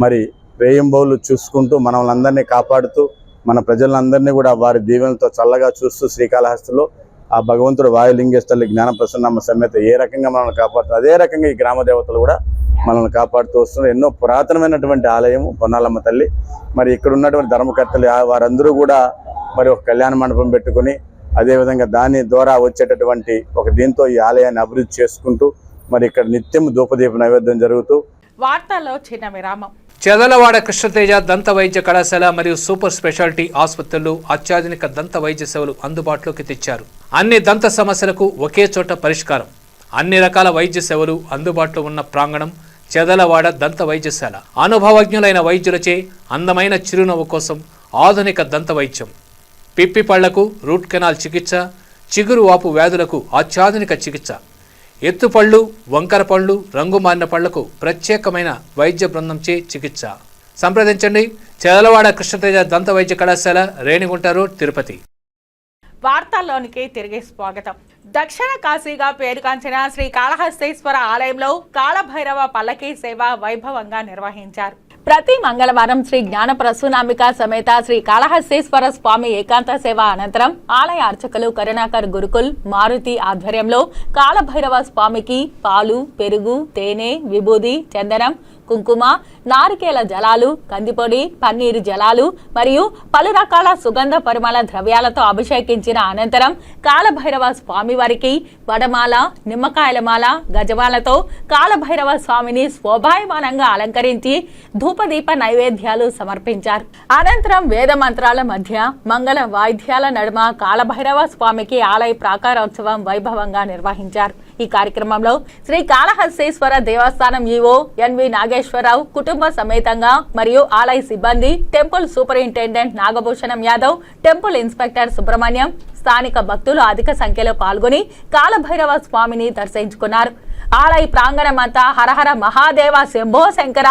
మరి రేయింబౌలు చూసుకుంటూ మనల్ని కాపాడుతూ మన ప్రజలందరినీ కూడా వారి దీవెనలతో చల్లగా చూస్తూ శ్రీకాళహస్తిలో ఆ భగవంతుడు వాయులింగేశ్వరులు జ్ఞాన ప్రసన్నమ్మ సమేత ఏ రకంగా మనల్ని కాపాడుతూ అదే రకంగా ఈ గ్రామ దేవతలు కూడా మనల్ని కాపాడుతూ వస్తున్నారు. ఎన్నో పురాతనమైనటువంటి ఆలయం పొన్నాలమ్మ తల్లి. మరి ఇక్కడ ఉన్నటువంటి ధర్మకర్తలు వారందరూ కూడా మరి ఒక కళ్యాణ మండపం పెట్టుకుని అదేవిధంగా దాని ద్వారా వచ్చేటటువంటి ఒక దీంతో ఈ ఆలయాన్ని అభివృద్ధి చేసుకుంటూ మరి ఇక్కడ నిత్యం ధూపదీప నైవేద్యం జరుగుతూ. వార్తల్లో చిన్న విరామం. చెదలవాడ కృష్ణతేజ దంత వైద్య కళాశాల మరియు సూపర్ స్పెషాలిటీ ఆసుపత్రుల్లో అత్యాధునిక దంత వైద్య సేవలు అందుబాటులోకి తెచ్చారు. అన్ని దంత సమస్యలకు ఒకే చోట పరిష్కారం. అన్ని రకాల వైద్య సేవలు అందుబాటులో ఉన్న ప్రాంగణం చెదలవాడ దంత వైద్యశాల. అనుభవజ్ఞులైన వైద్యులచే అందమైన చిరునవ్వు కోసం ఆధునిక దంత వైద్యం, పిప్పి పళ్లకు రూట్ కెనాల్ చికిత్స, చిగురు వాపు వ్యాధులకు అత్యాధునిక చికిత్స, ఎత్తుపళ్ళు, వంకర పళ్ళు, రంగు మారిన పళ్లకు ప్రత్యేకమైన వైద్య బృందంచే చికిత్స. సంప్రదించండి చెదలవాడ కృష్ణతేజ దంత వైద్య కళాశాల, రేణిగుంట రోడ్, తిరుపతి. వార్తల్లోనికి తిరిగి స్వాగతం. దక్షిణ కాశీగా పేరుగాంచిన శ్రీ కాళహస్తీశ్వర ఆలయంలో కాళభైరవ పల్లకీ సేవ వైభవంగా నిర్వహించారు. ప్రతి మంగళవారం శ్రీ జ్ఞాన ప్రసూనాంబిక సమేత శ్రీ కాళహస్తీశ్వర స్వామి ఏకాంత సేవ అనంతరం ఆలయ అర్చకులు కరుణాకర్ గురుకుల్ మారుతి ఆధ్వర్యంలో కాళభైరవ స్వామికి పాలు, పెరుగు, తేనె, విభూది, చందనం, కుంకుమ, నారికేల జలాలు, కందిపొడి, పన్నీరు జలాలు మరియు పలు రకాల సుగంధ పరిమళ ద్రవ్యాలతో అభిషేకించిన అనంతరం కాళభైరవ స్వామి వారికి వడమాల, నిమ్మకాయల మాల, గజమాలతో కాళభైరవ స్వామిని శోభాయమానంగా అలంకరించి ధూపదీప నైవేద్యాలు సమర్పించారు. అనంతరం వేద మంత్రాల మధ్య మంగళ వాయిద్యాల నడుమ కాళభైరవ స్వామికి ఆలయ ప్రాకారోత్సవం వైభవంగా నిర్వహించారు. ఈ కార్యక్రమంలో శ్రీ కాళహస్తీశ్వర దేవస్థానం ఈవో ఎన్వి నాగేశ్వరరావు కుటుంబ సమేతంగా మరియు ఆలయ సిబ్బంది, temple superintendent Nagabhushanam Yadav, temple inspector Subrahmanyam, స్థానిక భక్తులు అధిక సంఖ్యలో పాల్గొని కాళభైరవ స్వామిని దర్శించుకున్నారు. ఆలయ ప్రాంగణమంతా హరహర మహాదేవ శంభో శంకర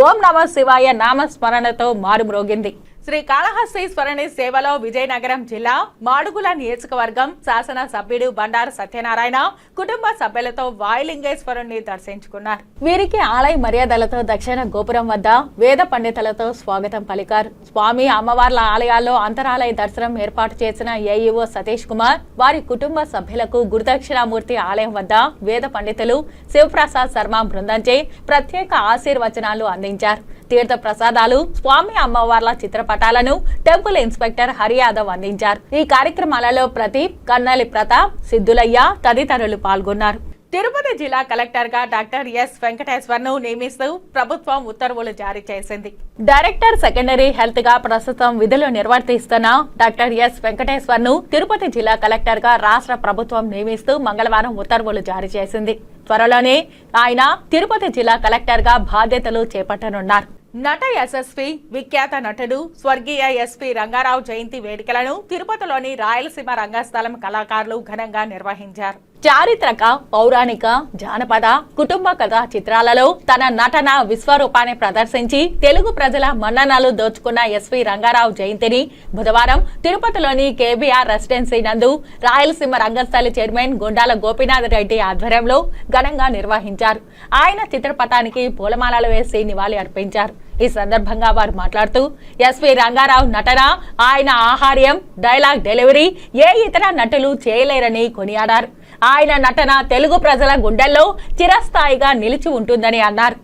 ఓం నమ శివాయ నామస్మరణతో మారుమ్రోగింది. శ్రీ కాళహస్తీశ్వరుని సేవలో విజయనగరం జిల్లా మాడుగుల నియోజకవర్గం శాసన సభ్యుడు బండారు సత్యనారాయణ కుటుంబ సభ్యులతో వాయులింగేశ్వరుణ్ణి దర్శించుకున్నారు. వీరికి ఆలయ మర్యాదలతో దక్షిణ గోపురం వద్ద వేద పండితులతో స్వాగతం పలికారు. స్వామి అమ్మవార్ల ఆలయాల్లో అంతరాలయ దర్శనం ఏర్పాటు చేసిన ఏఈఓ సతీష్ కుమార్ వారి కుటుంబ సభ్యులకు గురుదక్షిణామూర్తి ఆలయం వద్ద వేద పండితులు శివప్రసాద్ శర్మ బృందంచే ప్రత్యేక ఆశీర్వచనాలు అందించారు. తీర్థ ప్రసాదాలు, స్వామి అమ్మవార్ల చిత్రపటాలను టెంపుల్ ఇన్స్పెక్టర్ హరి యాదవ్ అందించారు. ఈ కార్యక్రమాలలో ప్రదీప్, కన్నలి ప్రతాప్, సిద్ధులయ్య తదితరులు పాల్గొన్నారు. తిరుపతి జిల్లా కలెక్టర్గా డాక్టర్ ఎస్ వెంకటేశ్వర్ను నియమిస్తూ ప్రభుత్వం ఉత్తర్వులు జారీ చేసింది. డైరెక్టర్ సెకండరీ హెల్త్ గా ప్రస్తుతం విధులు నిర్వర్తిస్తున్న డాక్టర్ ఎస్ వెంకటేశ్వర్ను తిరుపతి జిల్లా కలెక్టర్గా రాష్ట్ర ప్రభుత్వం నియమిస్తూ మంగళవారం ఉత్తర్వులు జారీ చేసింది. త్వరలోనే ఆయన తిరుపతి జిల్లా కలెక్టర్గా బాధ్యతలు చేపట్టనున్నారు. నట యశస్వి విఖ్యాత నటుడు స్వర్గీయ ఎస్పీ రంగారావు జయంతి వేడుకలను తిరుపతిలోని రాయలసీమ రంగస్థలం కళాకారులు ఘనంగా నిర్వహించారు. చారిత్రక, పౌరాణిక, జానపద, కుటుంబ కథా చిత్రాలలో తన నటన విశ్వరూపాన్ని ప్రదర్శించి తెలుగు ప్రజల మన్ననలు దోచుకున్న ఎస్పీ రంగారావు జయంతిని బుధవారం తిరుపతిలోని కేబీఆర్ రెసిడెన్సీ నందు రాయలసీమ రంగస్థలి చైర్మన్ గుండాల గోపీనాథ్ రెడ్డి ఆధ్వర్యంలో ఘనంగా నిర్వహించారు. ఆయన చిత్రపటానికి పూలమాలలు వేసి నివాళి అర్పించారు. ఈ సందర్భంగా వారు మాట్లాడుతూ ఎస్పీ రంగారావు నటన, ఆయన ఆహార్యం, డైలాగ్ డెలివరీ ఏ ఇతర నటులు చేయలేరని కొనియాడారు. ఆయన నటన తెలుగు ప్రజల గుండెల్లో చిరస్థాయిగా నిలిచి ఉంటుందని అన్నారు.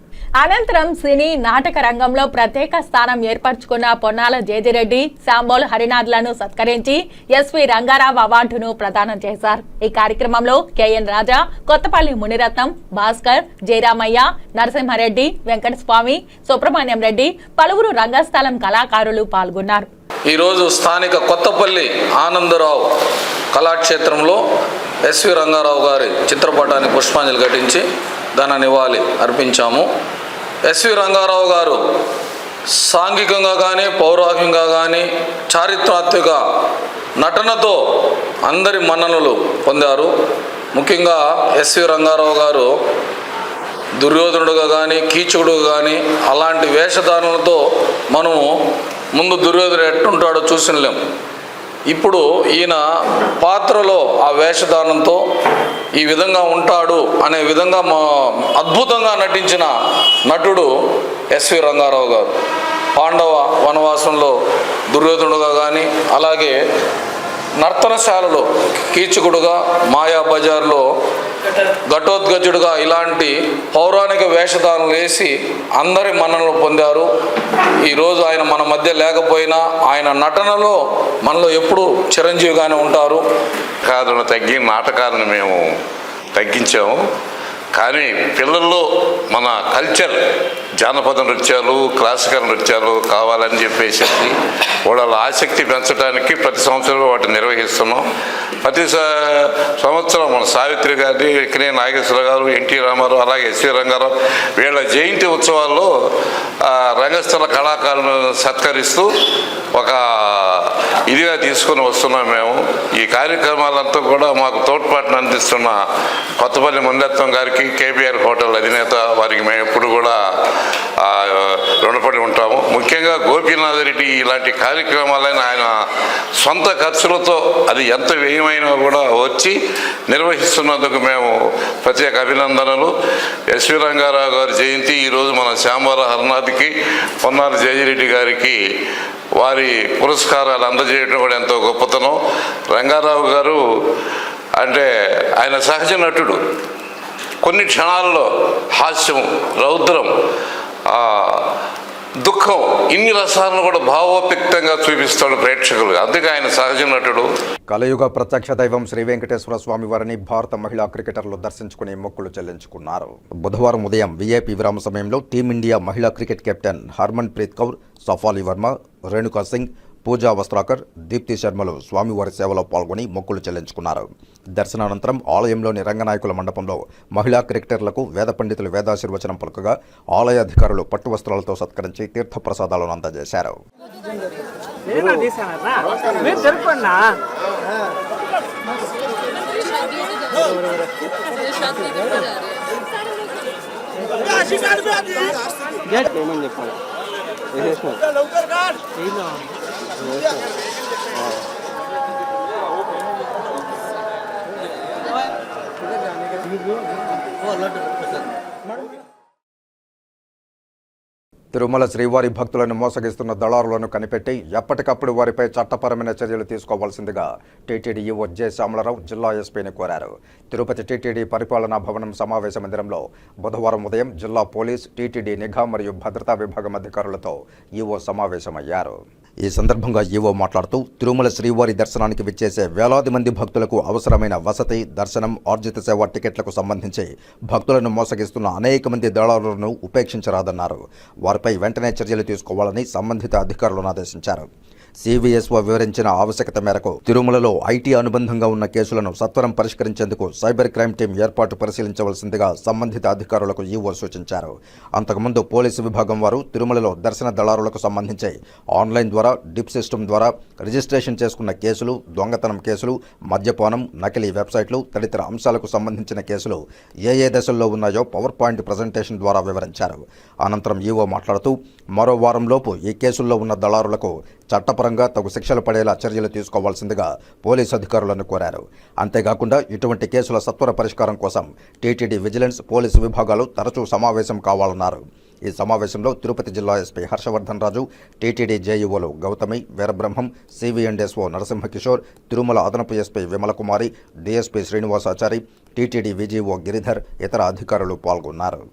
అనంతరం సినీ నాటక రంగంలో ప్రత్యేక స్థానం ఏర్పరచుకున్న పొన్నాల జేజిరెడ్డి, శాంబోల్ హరినాథ్లను సత్కరించి ఎస్వి రంగారావు అవార్డును ప్రదానం చేశారు. ఈ కార్యక్రమంలో కేఎన్ రాజా, కొత్తపల్లి మునిరత్నం, భాస్కర్, జయరామయ్య, నరసింహారెడ్డి, వెంకటస్వామి, సుబ్రహ్మణ్యం రెడ్డి, పలువురు రంగస్థలం కళాకారులు పాల్గొన్నారు. ఈరోజు స్థానిక కొత్తపల్లి ఆనందరావు కళాక్షేత్రంలో ఎస్వి రంగారావు గారి చిత్రపటానికి పుష్పాంజలి ఘటించి ఘన నివాళి అర్పించాము. ఎస్వి రంగారావు గారు సాంఘికంగా కానీ, పౌరాణికంగా కానీ, చారిత్రాత్మక నటనతో అందరి మన్ననలు పొందారు. ముఖ్యంగా ఎస్వి రంగారావు గారు దుర్యోధనుడుగా కానీ, కీచకుడుగా కానీ అలాంటి వేషధారణలతో మనము ముందు దుర్యోధనుడు ఎట్టుంటాడో చూసినలేం. ఇప్పుడు ఈయన పాత్రలో ఆ వేషధారణంతో ఈ విధంగా ఉంటాడు అనే విధంగా అద్భుతంగా నటించిన నటుడు ఎస్వి రంగారావు గారు. పాండవ వనవాసంలో దుర్యోధనుడుగా కానీ, అలాగే నర్తనశాలలో కీచకుడుగా, మాయాబజార్లో ఘటోద్గజుడుగా ఇలాంటి పౌరాణిక వేషధారణలు వేసి అందరి మన్ననలు పొందారు. ఈరోజు ఆయన మన మధ్య లేకపోయినా ఆయన నటనలో మనలో ఎప్పుడూ చిరంజీవిగానే ఉంటారు. కాదును తగ్గి నాటకాలను మేము తగ్గించాము. కానీ పిల్లల్లో మన కల్చర్, జానపద నృత్యాలు, క్లాసికల్ నృత్యాలు కావాలని చెప్పేసి వాళ్ళ ఆసక్తి పెంచడానికి ప్రతి సంవత్సరం వాటిని నిర్వహిస్తున్నాం. ప్రతి సంవత్సరం మన సావిత్రి గారి, కినే నాగేశ్వర గారు, ఎన్టీ రామారావు, అలాగే ఎస్వి రంగారావు వీళ్ళ జయంతి ఉత్సవాల్లో రంగస్థల కళాకారులను సత్కరిస్తూ ఒక ఇదిగా తీసుకొని వస్తున్నాం మేము. ఈ కార్యక్రమాలంతా కూడా మాకు తోడ్పాటును అందిస్తున్న కొత్తపల్లి మునిరత్నం గారికి, కేబీఆర్ హోటల్ అధినేత వారికి మేము ఎప్పుడు కూడా రుణపడి ఉంటాము. ముఖ్యంగా గోపీనాథ్ రెడ్డి ఇలాంటి కార్యక్రమాలను ఆయన సొంత ఖర్చులతో అది ఎంత వ్యయమైనా కూడా వచ్చి నిర్వహిస్తున్నందుకు మేము ప్రత్యేక అభినందనలు. ఎస్వి రంగారావు గారి జయంతి ఈరోజు మన శాంబోల హరినాథ్కి, పొన్నాల జయరెడ్డి గారికి వారి పురస్కారాలు అందజేయడం కూడా ఎంతో గొప్పతనం. రంగారావు గారు అంటే ఆయన సహజ నటుడు. కొన్ని క్షణాల్లో హాస్యం, రౌద్రం, దుఃఖం ఇన్ని రసాలను కూడా భావోద్రిక్తంగా చూపిస్తాడు ప్రేక్షకులు. అందుకే ఆయన సహజ నటుడు. కలియుగ ప్రత్యక్ష దైవం శ్రీ వెంకటేశ్వర స్వామి వారిని భారత మహిళా క్రికెటర్లు దర్శించుకుని మొక్కులు చెల్లించుకున్నారు. బుధవారం ఉదయం వీఐపీ విరామ సమయంలో టీమిండియా మహిళా క్రికెట్ కెప్టెన్ హర్మన్ ప్రీత్ కౌర్, సఫాలి వర్మ, రేణుకా సింగ్, పూజా వస్త్రాకర్, దీప్తి శర్మలు స్వామివారి సేవలో పాల్గొని మొక్కులు చెల్లించుకున్నారు. దర్శనానంతరం ఆలయంలోని రంగనాయకుల మండపంలో మహిళా క్రికెటర్లకు వేద పండితులు వేదాశీర్వచనం పలుకగా ఆలయ అధికారులు పట్టు వస్త్రాలతో సత్కరించి తీర్థప్రసాదాలను అందజేశారు. తిరుమల శ్రీవారి భక్తులను మోసగిస్తున్న దళారులను కనిపెట్టి ఎప్పటికప్పుడు వారిపై చట్టపరమైన చర్యలు తీసుకోవాల్సిందిగా టీటీడీ ఈవో జె శ్యామలరావు జిల్లా ఎస్పీని కోరారు. తిరుపతి టీటీడీ పరిపాలనా భవనం సమావేశ మందిరంలో బుధవారం ఉదయం జిల్లా పోలీస్, టీటీడీ నిఘా మరియు భద్రతా విభాగం అధికారులతో ఈవో సమావేశమయ్యారు. ఈ సందర్భంగా ఈవో మాట్లాడుతూ తిరుమల శ్రీవారి దర్శనానికి విచ్చేసే వేలాది మంది భక్తులకు అవసరమైన వసతి, దర్శనం, ఆర్జిత సేవ టికెట్లకు సంబంధించి భక్తులను మోసగిస్తున్న అనేక మంది దళారులను ఉపేక్షించరాదన్నారు. వారిపై వెంటనే చర్యలు తీసుకోవాలని సంబంధిత అధికారులను ఆదేశించారు. సివిఎస్ఓ వివరించిన ఆవశ్యకత మేరకు తిరుమలలో ఐటీ అనుబంధంగా ఉన్న కేసులను సత్వరం పరిష్కరించేందుకు సైబర్ క్రైమ్ టీం ఏర్పాటు పరిశీలించవలసిందిగా సంబంధిత అధికారులకు ఈవో సూచించారు. అంతకుముందు పోలీసు విభాగం వారు తిరుమలలో దర్శన దళారులకు సంబంధించి ఆన్లైన్ ద్వారా డిప్ సిస్టమ్ ద్వారా రిజిస్ట్రేషన్ చేసుకున్న కేసులు, దొంగతనం కేసులు, మద్యపానం, నకిలీ వెబ్సైట్లు తదితర అంశాలకు సంబంధించిన కేసులు ఏ దశల్లో ఉన్నాయో పవర్ పాయింట్ ప్రజెంటేషన్ ద్వారా వివరించారు. అనంతరం ఈవో మాట్లాడుతూ మరో వారంలోపు ఈ కేసుల్లో ఉన్న దళారులకు చట్టపరంగా తగు శిక్షలు పడేలా చర్యలు తీసుకోవాల్సిందిగా పోలీసు అధికారులను కోరారు. అంతేకాకుండా ఇటువంటి కేసుల సత్వర పరిష్కారం కోసం టీటీడీ, విజిలెన్స్, పోలీసు విభాగాలు తరచూ సమావేశం కావాలన్నారు. ఈ సమావేశంలో తిరుపతి జిల్లా ఎస్పీ హర్షవర్ధన్ రాజు, టీటీడీ జేఈఓలు గౌతమి, వీరబ్రహ్మం, సివిఎండ్ఎస్ఓ నరసింహకిషోర్, తిరుమల అదనపు SP Vimalakumari, DSP Srinivasachari, TTD VGO Giridhar, ఇతర అధికారులు పాల్గొన్నారు.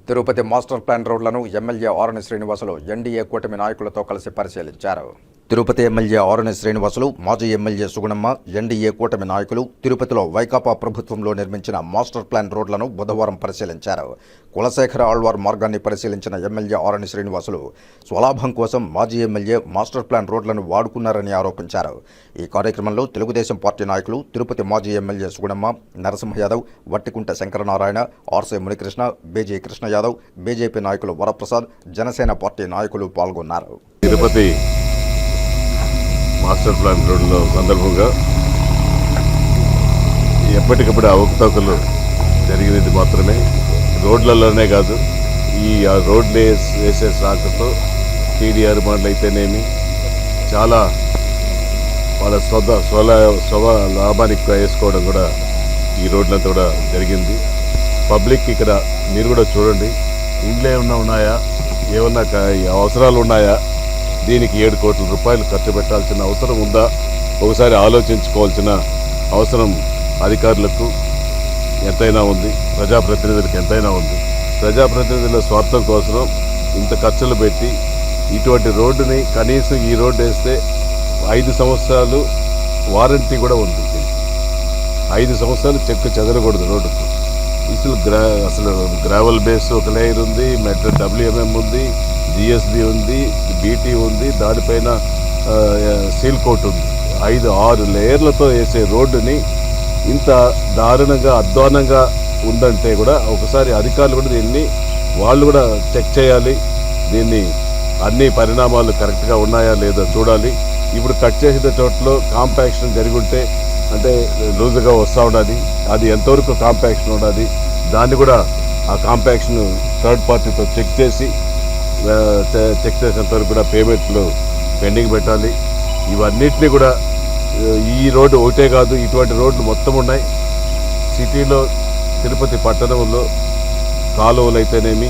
తిరుపతి మాస్టర్ ప్లాన్ రోడ్లను ఎమ్మెల్యే ఆరణి శ్రీనివాసులు ఎన్డీఏ కూటమి నాయకులతో కలిసి పరిశీలించారు. తిరుపతి ఎమ్మెల్యే ఆరణి శ్రీనివాసులు, మాజీ ఎమ్మెల్యే సుగుణమ్మ, ఎన్డీఏ కూటమి నాయకులు తిరుపతిలో వైకాపా ప్రభుత్వంలో నిర్మించిన మాస్టర్ ప్లాన్ రోడ్లను బుధవారం పరిశీలించారు. కులశేఖర ఆళ్వార్ మార్గాన్ని పరిశీలించిన ఎమ్మెల్యే ఆరణి శ్రీనివాసులు స్వలాభం కోసం మాజీ ఎమ్మెల్యే మాస్టర్ ప్లాన్ రోడ్లను వాడుకున్నారని ఆరోపించారు. ఈ కార్యక్రమంలో తెలుగుదేశం పార్టీ నాయకులు, తిరుపతి మాజీ MLA Sugunamma, Narasimha Yadav, Vattikunta Shankaranarayana, RC Munikrishna, BG Krishna Yadav, BJP నాయకులు వరప్రసాద్, జనసేన పార్టీ నాయకులు పాల్గొన్నారు. తిరుపతి మాస్టర్ ప్లాన్ రోడ్లో సందర్భంగా ఎప్పటికప్పుడు అవకతవకలు జరిగినది మాత్రమే రోడ్లలోనే కాదు, ఈ రోడ్లు వేసే శాఖతో టీడీఆర్ బాండ్లు అయితేనేమి చాలా వాళ్ళ స్వ లాభానికి వేసుకోవడం కూడా ఈ రోడ్లంతా కూడా జరిగింది. పబ్లిక్ ఇక్కడ మీరు కూడా చూడండి, ఇండ్లు ఏమన్నా ఉన్నాయా, ఏమన్నా అవసరాలు ఉన్నాయా, దీనికి 7 కోట్ల రూపాయలు ఖర్చు పెట్టాల్సిన అవసరం ఉందా, ఒకసారి ఆలోచించుకోవాల్సిన అవసరం అధికారులకు ఎంతైనా ఉంది, ప్రజాప్రతినిధులకు ఎంతైనా ఉంది. ప్రజాప్రతినిధుల స్వార్థం కోసం ఇంత ఖర్చులు పెట్టి ఇటువంటి రోడ్డుని కనీసం ఈ రోడ్డు వేస్తే 5 సంవత్సరాలు వారంటీ కూడా ఉంది. 5 సంవత్సరాలు చెక్కు చెదరకూడదు రోడ్డుకు. అసలు గ్రావెల్ బేస్ ఒక లేయర్ ఉంది, మెట్రో WMM ఉంది, GSB ఉంది, BT ఉంది, దానిపైన సీల్ కోట్ ఉంది. 5-6 లేయర్లతో వేసే రోడ్డుని ఇంత దారుణంగా అధ్వానంగా ఉందంటే కూడా ఒకసారి అధికారులు కూడా దీన్ని వాళ్ళు కూడా చెక్ చేయాలి. దీన్ని అన్ని పరిణామాలు కరెక్ట్గా ఉన్నాయా లేదో చూడాలి. ఇప్పుడు కట్ చేసిన చోట్ల కాంపాక్షన్ జరిగి ఉంటే అంటే లూజుగా వస్తూ ఉన్నది, అది ఎంతవరకు కాంపాక్షన్ ఉన్నది, దాన్ని కూడా ఆ కాంపాక్షన్ థర్డ్ పార్టీతో చెక్ చేసేంత వరకు కూడా పేమెంట్లు పెండింగ్ పెట్టాలి. ఇవన్నిటినీ కూడా ఈ రోడ్డు ఒకటే కాదు, ఇటువంటి రోడ్లు మొత్తం ఉన్నాయి. సిటీలో తిరుపతి పట్టణంలో కాలువలు అయితేనేమి,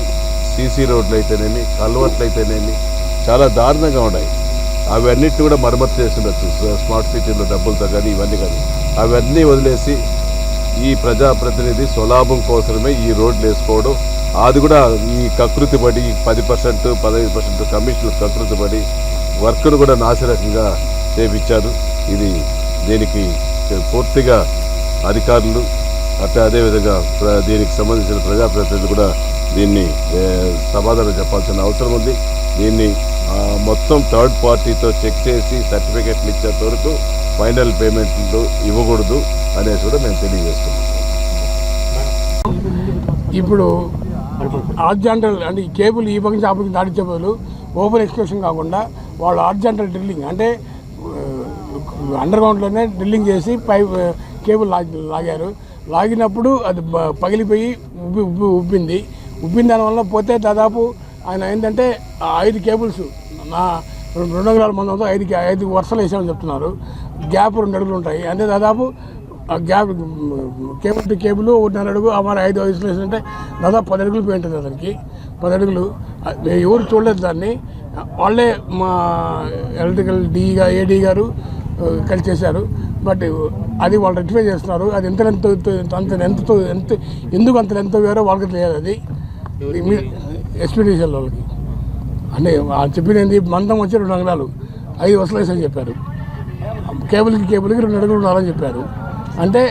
సీసీ రోడ్లు అయితేనేమి, కల్వర్ట్లు అయితేనేమి చాలా దారుణంగా ఉన్నాయి. అవన్నిటిని కూడా మరమ్మతు చేస్తుండొచ్చు స్మార్ట్ సిటీలో డబ్బులతో కానీ ఇవన్నీ కానీ. అవన్నీ వదిలేసి ఈ ప్రజాప్రతినిధి స్వలాభం కోసమే ఈ రోడ్లు వేసుకోవడం, అది కూడా ఈ కకృతి పడి 10%, 15% కమిషన్లు కకృతి పడి వర్క్ను కూడా నాసిరకంగా చేపించారు. దీనికి పూర్తిగా అధికారులు అదేవిధంగా దీనికి సంబంధించిన ప్రజాప్రతినిధులు కూడా దీన్ని సమాధానం చెప్పాల్సిన అవసరం ఉంది. దీన్ని మొత్తం థర్డ్ పార్టీతో చెక్ చేసి సర్టిఫికెట్లు ఇచ్చేంత వరకు ఫైనల్ పేమెంట్లు ఇవ్వకూడదు అనేసి కూడా మేము తెలియజేస్తున్నాం. ఇప్పుడు హారిజాంటల్ అంటే ఈ కేబుల్ ఈ పక్క ఆపకి దాడిచ్చే బదులు ఓపెన్ ఎక్స్ప్రెషన్ కాకుండా వాళ్ళు హారిజాంటల్ డ్రిల్లింగ్ అంటే అండర్ గ్రౌండ్లోనే డ్రిల్లింగ్ చేసి కేబుల్ లాగారు. లాగినప్పుడు అది పగిలిపోయి ఉబ్బిన దానివల్ల పోతే దాదాపు ఆయన ఏంటంటే 5 కేబుల్స్ 2 ఎకరాల మందంతో 5 వరుసలు వేసామని చెప్తున్నారు. గ్యాప్ 2 అడుగులు ఉంటాయి. అంటే దాదాపు గ్యాప్ కేబుల్ టు కేబుల్ 1.5 అడుగు, మరి 5 వయసులు వేసింటే దాదాపు 10 అడుగులు పోయి ఉంటుంది. అతనికి 10 అడుగులు ఎవరు చూడలేదు దాన్ని. వాళ్ళే మా ఎలక్ట్రికల్ ఏడీ గారు కలిసి చేశారు. బట్ అది వాళ్ళు రెక్టిఫై చేస్తున్నారు. అది ఎంత ఎందుకు అంత లెంత్ వేరో వాళ్ళకి తెలియదు. అది ఎక్స్పీరియన్స్ వాళ్ళకి అంటే చెప్పింది మందం వచ్చి 2 అంగుళాలు 5 వరుసలు వేసని చెప్పారు. కేబుల్కి 2 అడుగులు ఉండాలని చెప్పారు. అంటే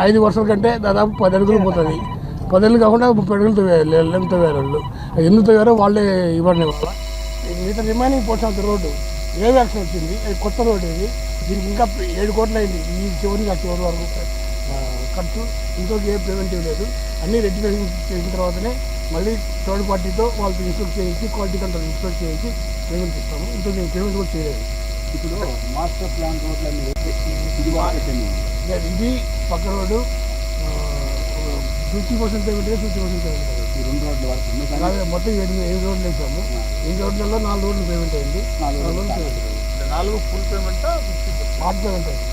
5 వరుసల కంటే దాదాపు 10 అడుగులు పోతుంది. 10 అడుగులు కాకుండా 30 అడుగులు లెంత్ తవ్వారు వాళ్ళు. ఎందుకు తవ్వారో వాళ్ళే ఇవ్వడం వల్ల మిగతా remaining portion of the road rave action వచ్చింది. కొత్త రోడ్డు ఇది. దీనికి ఇంకా 7 కోట్లు అయింది. ఈ చివరి వరకు ఖర్చు. ఇంకోటి ఏ ప్రివెంటివ్ లేదు. అన్నీ రెగ్యులేషన్ చేసిన తర్వాతనే మళ్ళీ థర్డ్ పార్టీతో వాళ్ళకి ఇన్స్పెక్ట్ చేయించి క్వాలిటీ కంట్రోల్ ఇన్స్పెక్ట్ చేయించి పేమెంట్ ఇస్తాము. ఇంకో నేను పేమెంట్ కూడా చేయలేదు. ఇప్పుడు మాస్టర్ ప్లాన్ రోడ్లన్నీ ఇది పక్క రోడ్డు 50% పేమెంట్ 50% పేమెంట్. ఈ 2 రోడ్ల వరకు అలాగే మొత్తం 7 రోడ్లు వేసాము. 7 రోడ్లలో 4 రోడ్లు పేమెంట్ అయింది. 4 రోడ్లు పేమెంట్ అయింది. 4 ఫుల్ పేమెంట్ పార్ట్ పేమెంట్ అయింది.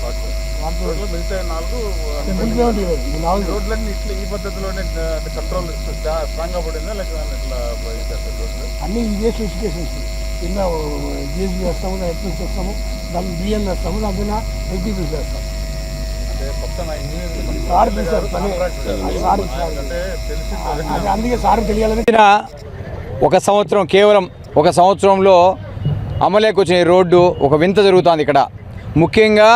పార్ట్ రోడ్లు మిగతా 4 ఫుల్ పేమెంట్ ఇవ్వదు. 4 రోడ్లన్నీ ఇట్లా ఈ పద్ధతిలోనే కంట్రోల్ స్ట్రాంగ్గా పడిందా లేకపోతే ఇట్లా అన్నీ ఇదే స్పెసిఫికేషన్స్ కింద జిఎస్బీ వేస్తాము, ఎట్నెస్ వేస్తాము, దాన్ని బియ్యం వేస్తాము, దాని ఎల్టీపీ వేస్తాము. సార్ తీశారు అందుకే సార్ తెలియాలని ఒక సంవత్సరం కేవలం ఒక సంవత్సరంలో అమలేకి వచ్చిన ఈ రోడ్డు ఒక వింత జరుగుతుంది ఇక్కడ. ముఖ్యంగా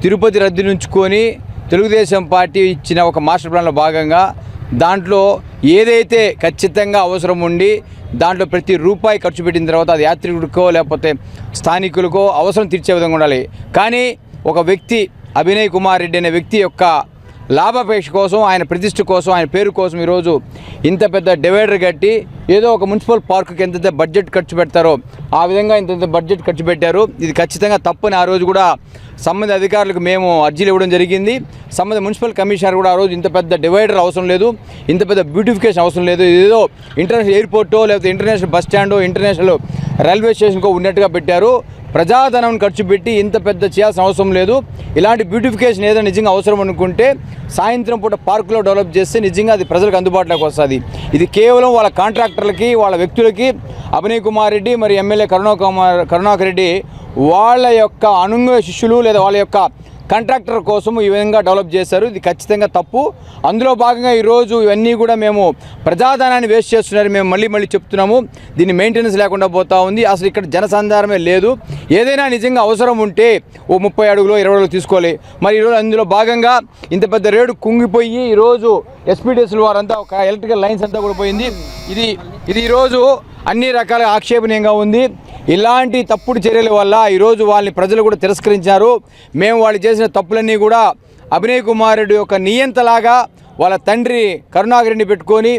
తిరుపతి రద్దు నుంచుకొని తెలుగుదేశం పార్టీ ఇచ్చిన ఒక మాస్టర్ ప్లాన్లో భాగంగా దాంట్లో ఏదైతే ఖచ్చితంగా అవసరం ఉండి దాంట్లో ప్రతి రూపాయి ఖర్చు పెట్టిన తర్వాత అది యాత్రికుడికో లేకపోతే స్థానికులకో అవసరం తీర్చే విధంగా ఉండాలి. కానీ ఒక వ్యక్తి అభినయ్ కుమార్ రెడ్డి అనే వ్యక్తి యొక్క లాభాపేక్ష కోసం, ఆయన ప్రతిష్ట కోసం, ఆయన పేరు కోసం ఈరోజు ఇంత పెద్ద డివైడర్ కట్టి ఏదో ఒక మున్సిపల్ పార్కుకి ఎంతైతే బడ్జెట్ ఖర్చు పెడతారో ఆ విధంగా ఇంత బడ్జెట్ ఖర్చు పెట్టారు. ఇది ఖచ్చితంగా తప్పని ఆ రోజు కూడా సంబంధిత అధికారులకు మేము అర్జీలు ఇవ్వడం జరిగింది. సంబంధిత మున్సిపల్ కమిషనర్ కూడా ఆ రోజు ఇంత పెద్ద డివైడర్ అవసరం లేదు, ఇంత పెద్ద బ్యూటిఫికేషన్ అవసరం లేదు, ఏదో ఇంటర్నేషనల్ ఎయిర్పోర్టో లేకపోతే ఇంటర్నేషనల్ బస్ స్టాండో ఇంటర్నేషనల్ రైల్వే స్టేషన్కో ఉన్నట్టుగా పెట్టారు. ప్రజాధనం ఖర్చు పెట్టి ఇంత పెద్ద చేయాల్సిన అవసరం లేదు. ఇలాంటి బ్యూటిఫికేషన్ ఏదైనా నిజంగా అవసరం అనుకుంటే సాయంత్రం పూట పార్కులో డెవలప్ చేస్తే నిజంగా అది ప్రజలకు అందుబాటులోకి వస్తుంది. ఇది కేవలం వాళ్ళ కాంట్రాక్టర్లకి, వాళ్ళ వ్యక్తులకి, అభినయ్ కుమార్ రెడ్డి మరి ఎమ్మెల్యే కరుణాకర్ రెడ్డి వాళ్ళ యొక్క అనుంగ శిష్యులు లేదా వాళ్ళ యొక్క కాంట్రాక్టర్ కోసం ఈ విధంగా డెవలప్ చేశారు. ఇది ఖచ్చితంగా తప్పు. అందులో భాగంగా ఈరోజు ఇవన్నీ కూడా మేము ప్రజాధనాన్ని వేస్ట్ చేస్తున్నారు. మేము మళ్ళీ చెప్తున్నాము, దీన్ని మెయింటెనెన్స్ లేకుండా పోతా ఉంది. అసలు ఇక్కడ జనసంధారమే లేదు. ఏదైనా నిజంగా అవసరం ఉంటే ఓ 30 అడుగులు 20 అడుగులు తీసుకోవాలి. మరి ఈరోజు అందులో భాగంగా ఇంత పెద్ద రేటు కుంగిపోయి ఈరోజు ఎస్పీడీఎస్ల వారంతా ఒక ఎలక్ట్రికల్ లైన్స్ అంతా కూడా పోయింది. ఇది ఈరోజు అన్ని రకాల ఆక్షేపణీయంగా ఉంది. ఇలాంటి తప్పుడు చర్యల వల్ల ఈరోజు వాళ్ళని ప్రజలు కూడా తిరస్కరించారు. మేము వాళ్ళు చేసిన తప్పులన్నీ కూడా అభినయ్ కుమార్ రెడ్డి యొక్క నియంతలాగా వాళ్ళ తండ్రి కరుణాకర్ రెడ్డిని పెట్టుకొని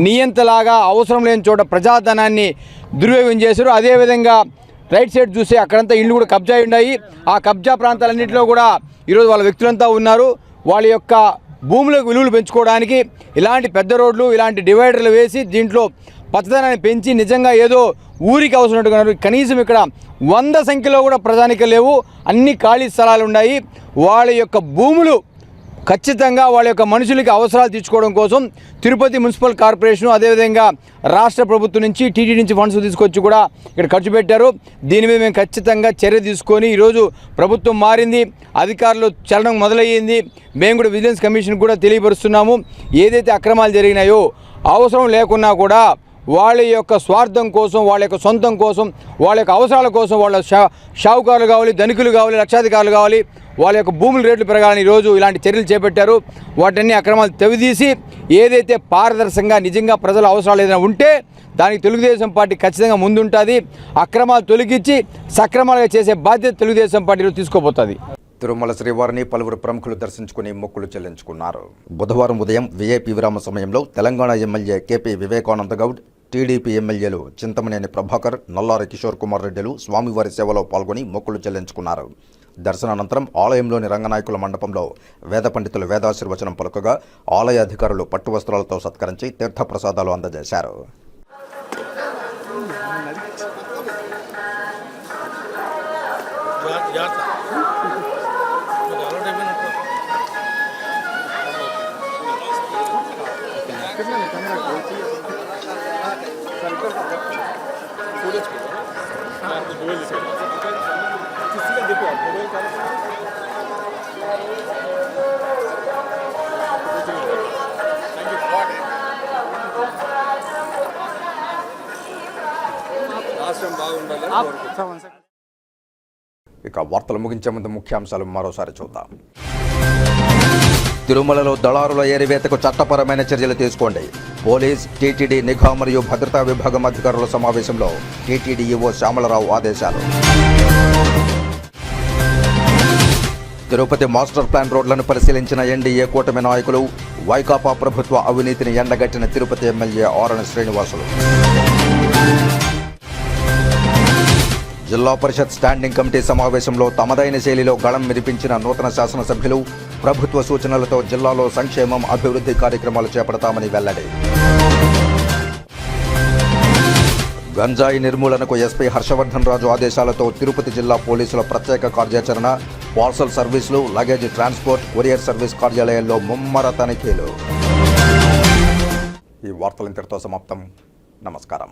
నియంతలాగా అవసరం లేని చోట ప్రజాధనాన్ని దుర్వినియోగం చేశారు. అదేవిధంగా రైట్ సైడ్ చూస్తే అక్కడంతా ఇళ్ళు కూడా కబ్జా ఉన్నాయి. ఆ కబ్జా ప్రాంతాలన్నింటిలో కూడా ఈరోజు వాళ్ళ వ్యక్తులంతా ఉన్నారు. వాళ్ళ యొక్క భూములకు విలువలు పెంచుకోవడానికి ఇలాంటి పెద్ద రోడ్లు, ఇలాంటి డివైడర్లు వేసి దీంట్లో పచ్చదనాన్ని పెంచి నిజంగా ఏదో ఊరికి అవసరమైనట్టుగా కనీసం ఇక్కడ 100 సంఖ్యలో కూడా ప్రజానిక లేవు. అన్ని ఖాళీ స్థలాలు ఉన్నాయి. వాళ్ళ యొక్క భూములు ఖచ్చితంగా వాళ్ళ యొక్క మనుషులకి అవసరాలు తీర్చుకోవడం కోసం తిరుపతి మున్సిపల్ కార్పొరేషన్ అదేవిధంగా రాష్ట్ర ప్రభుత్వం నుంచి టీటీ నుంచి ఫండ్స్ తీసుకొచ్చి కూడా ఇక్కడ ఖర్చు పెట్టారు. దీని మీద మేము ఖచ్చితంగా చర్య తీసుకొని ఈరోజు ప్రభుత్వం మారింది, అధికారులు చలనం మొదలయ్యింది. మేము కూడా విజిలెన్స్ కమిషన్ కూడా తెలియపరుస్తున్నాము. ఏదైతే అక్రమాలు జరిగినాయో అవసరం లేకున్నా కూడా వాళ్ళ యొక్క స్వార్థం కోసం, వాళ్ళ యొక్క సొంతం కోసం, వాళ్ళ యొక్క అవసరాల కోసం వాళ్ళ షావుకారులు కావాలి, ధనికులు కావాలి, లక్షాధికారులు కావాలి, వాళ్ళ యొక్క భూముల రేట్లు పెరగాలని ఈరోజు ఇలాంటి చర్యలు చేపట్టారు. వాటన్ని అక్రమాలు తెవిదీసి ఏదైతే పారదర్శకంగా నిజంగా ప్రజల అవసరాలు ఏదైనా ఉంటే దానికి తెలుగుదేశం పార్టీ ఖచ్చితంగా ముందుంటుంది. అక్రమాలు తొలగించి సక్రమాలుగా చేసే బాధ్యత తెలుగుదేశం పార్టీలో తీసుకోబోతుంది. తిరుమల శ్రీవారిని పలువురు ప్రముఖులు దర్శించుకుని మొక్కులు చెల్లించుకున్నారు. బుధవారం ఉదయం వీఐపీ విరామ సమయంలో Telangana MLA KP Vivekananda Goud, TDP ఎమ్మెల్యేలు చింతమనేని ప్రభాకర్, నల్లారి కిషోర్ కుమార్ రెడ్డిలు స్వామివారి సేవలో పాల్గొని మొక్కులు చెల్లించుకున్నారు. దర్శనానంతరం ఆలయంలోని రంగనాయకుల మండపంలో వేద పండితులు వేదాశీర్వచనం పలుకగా ఆలయ అధికారులు పట్టు వస్త్రాలతో సత్కరించి తీర్థప్రసాదాలు అందజేశారు. ఇక వార్తలు ముగించే ముందు ముఖ్యాంశాలు మరోసారి చూద్దాం. తిరుమలలో దళారుల ఏరివేతకు చట్టపరమైన చర్యలు తీసుకోండి. పోలీస్, టీటీడీ నిఘా మరియు భద్రతా విభాగం అధికారుల సమావేశంలో టీటీడీ ఈవో శ్యామలరావు ఆదేశాలు. తిరుపతి మాస్టర్ ప్లాన్ రోడ్లను పరిశీలించిన ఎన్డీఏ కూటమి నాయకులు. వైకాపా ప్రభుత్వ అవినీతిని ఎండగట్టిన తిరుపతి ఎమ్మెల్యే ఆరణ శ్రీనివాసులు. జిల్లా పరిషత్ స్టాండింగ్ కమిటీ సమావేశంలో తమదైన శైలిలో గళం వినిపించిన నూతన శాసనసభ్యులు. ప్రభుత్వ సూచనలతో జిల్లాలో సంక్షేమం, అభివృద్ధి కార్యక్రమాలు చేపడతామని వెల్లడి. గంజాయి నిర్మూలనకు ఎస్పీ హర్షవర్ధన్ రాజు ఆదేశాలతో తిరుపతి జిల్లా పోలీసుల ప్రత్యేక కార్యాచరణ. పార్సల్ సర్వీసులు, లగేజ్ ట్రాన్స్పోర్ట్, కొరియర్ సర్వీస్ కార్యాలయాల్లో ముమ్మర తనిఖీలు. ఈ వార్తలు ఇంతటితో సమాప్తం. నమస్కారం.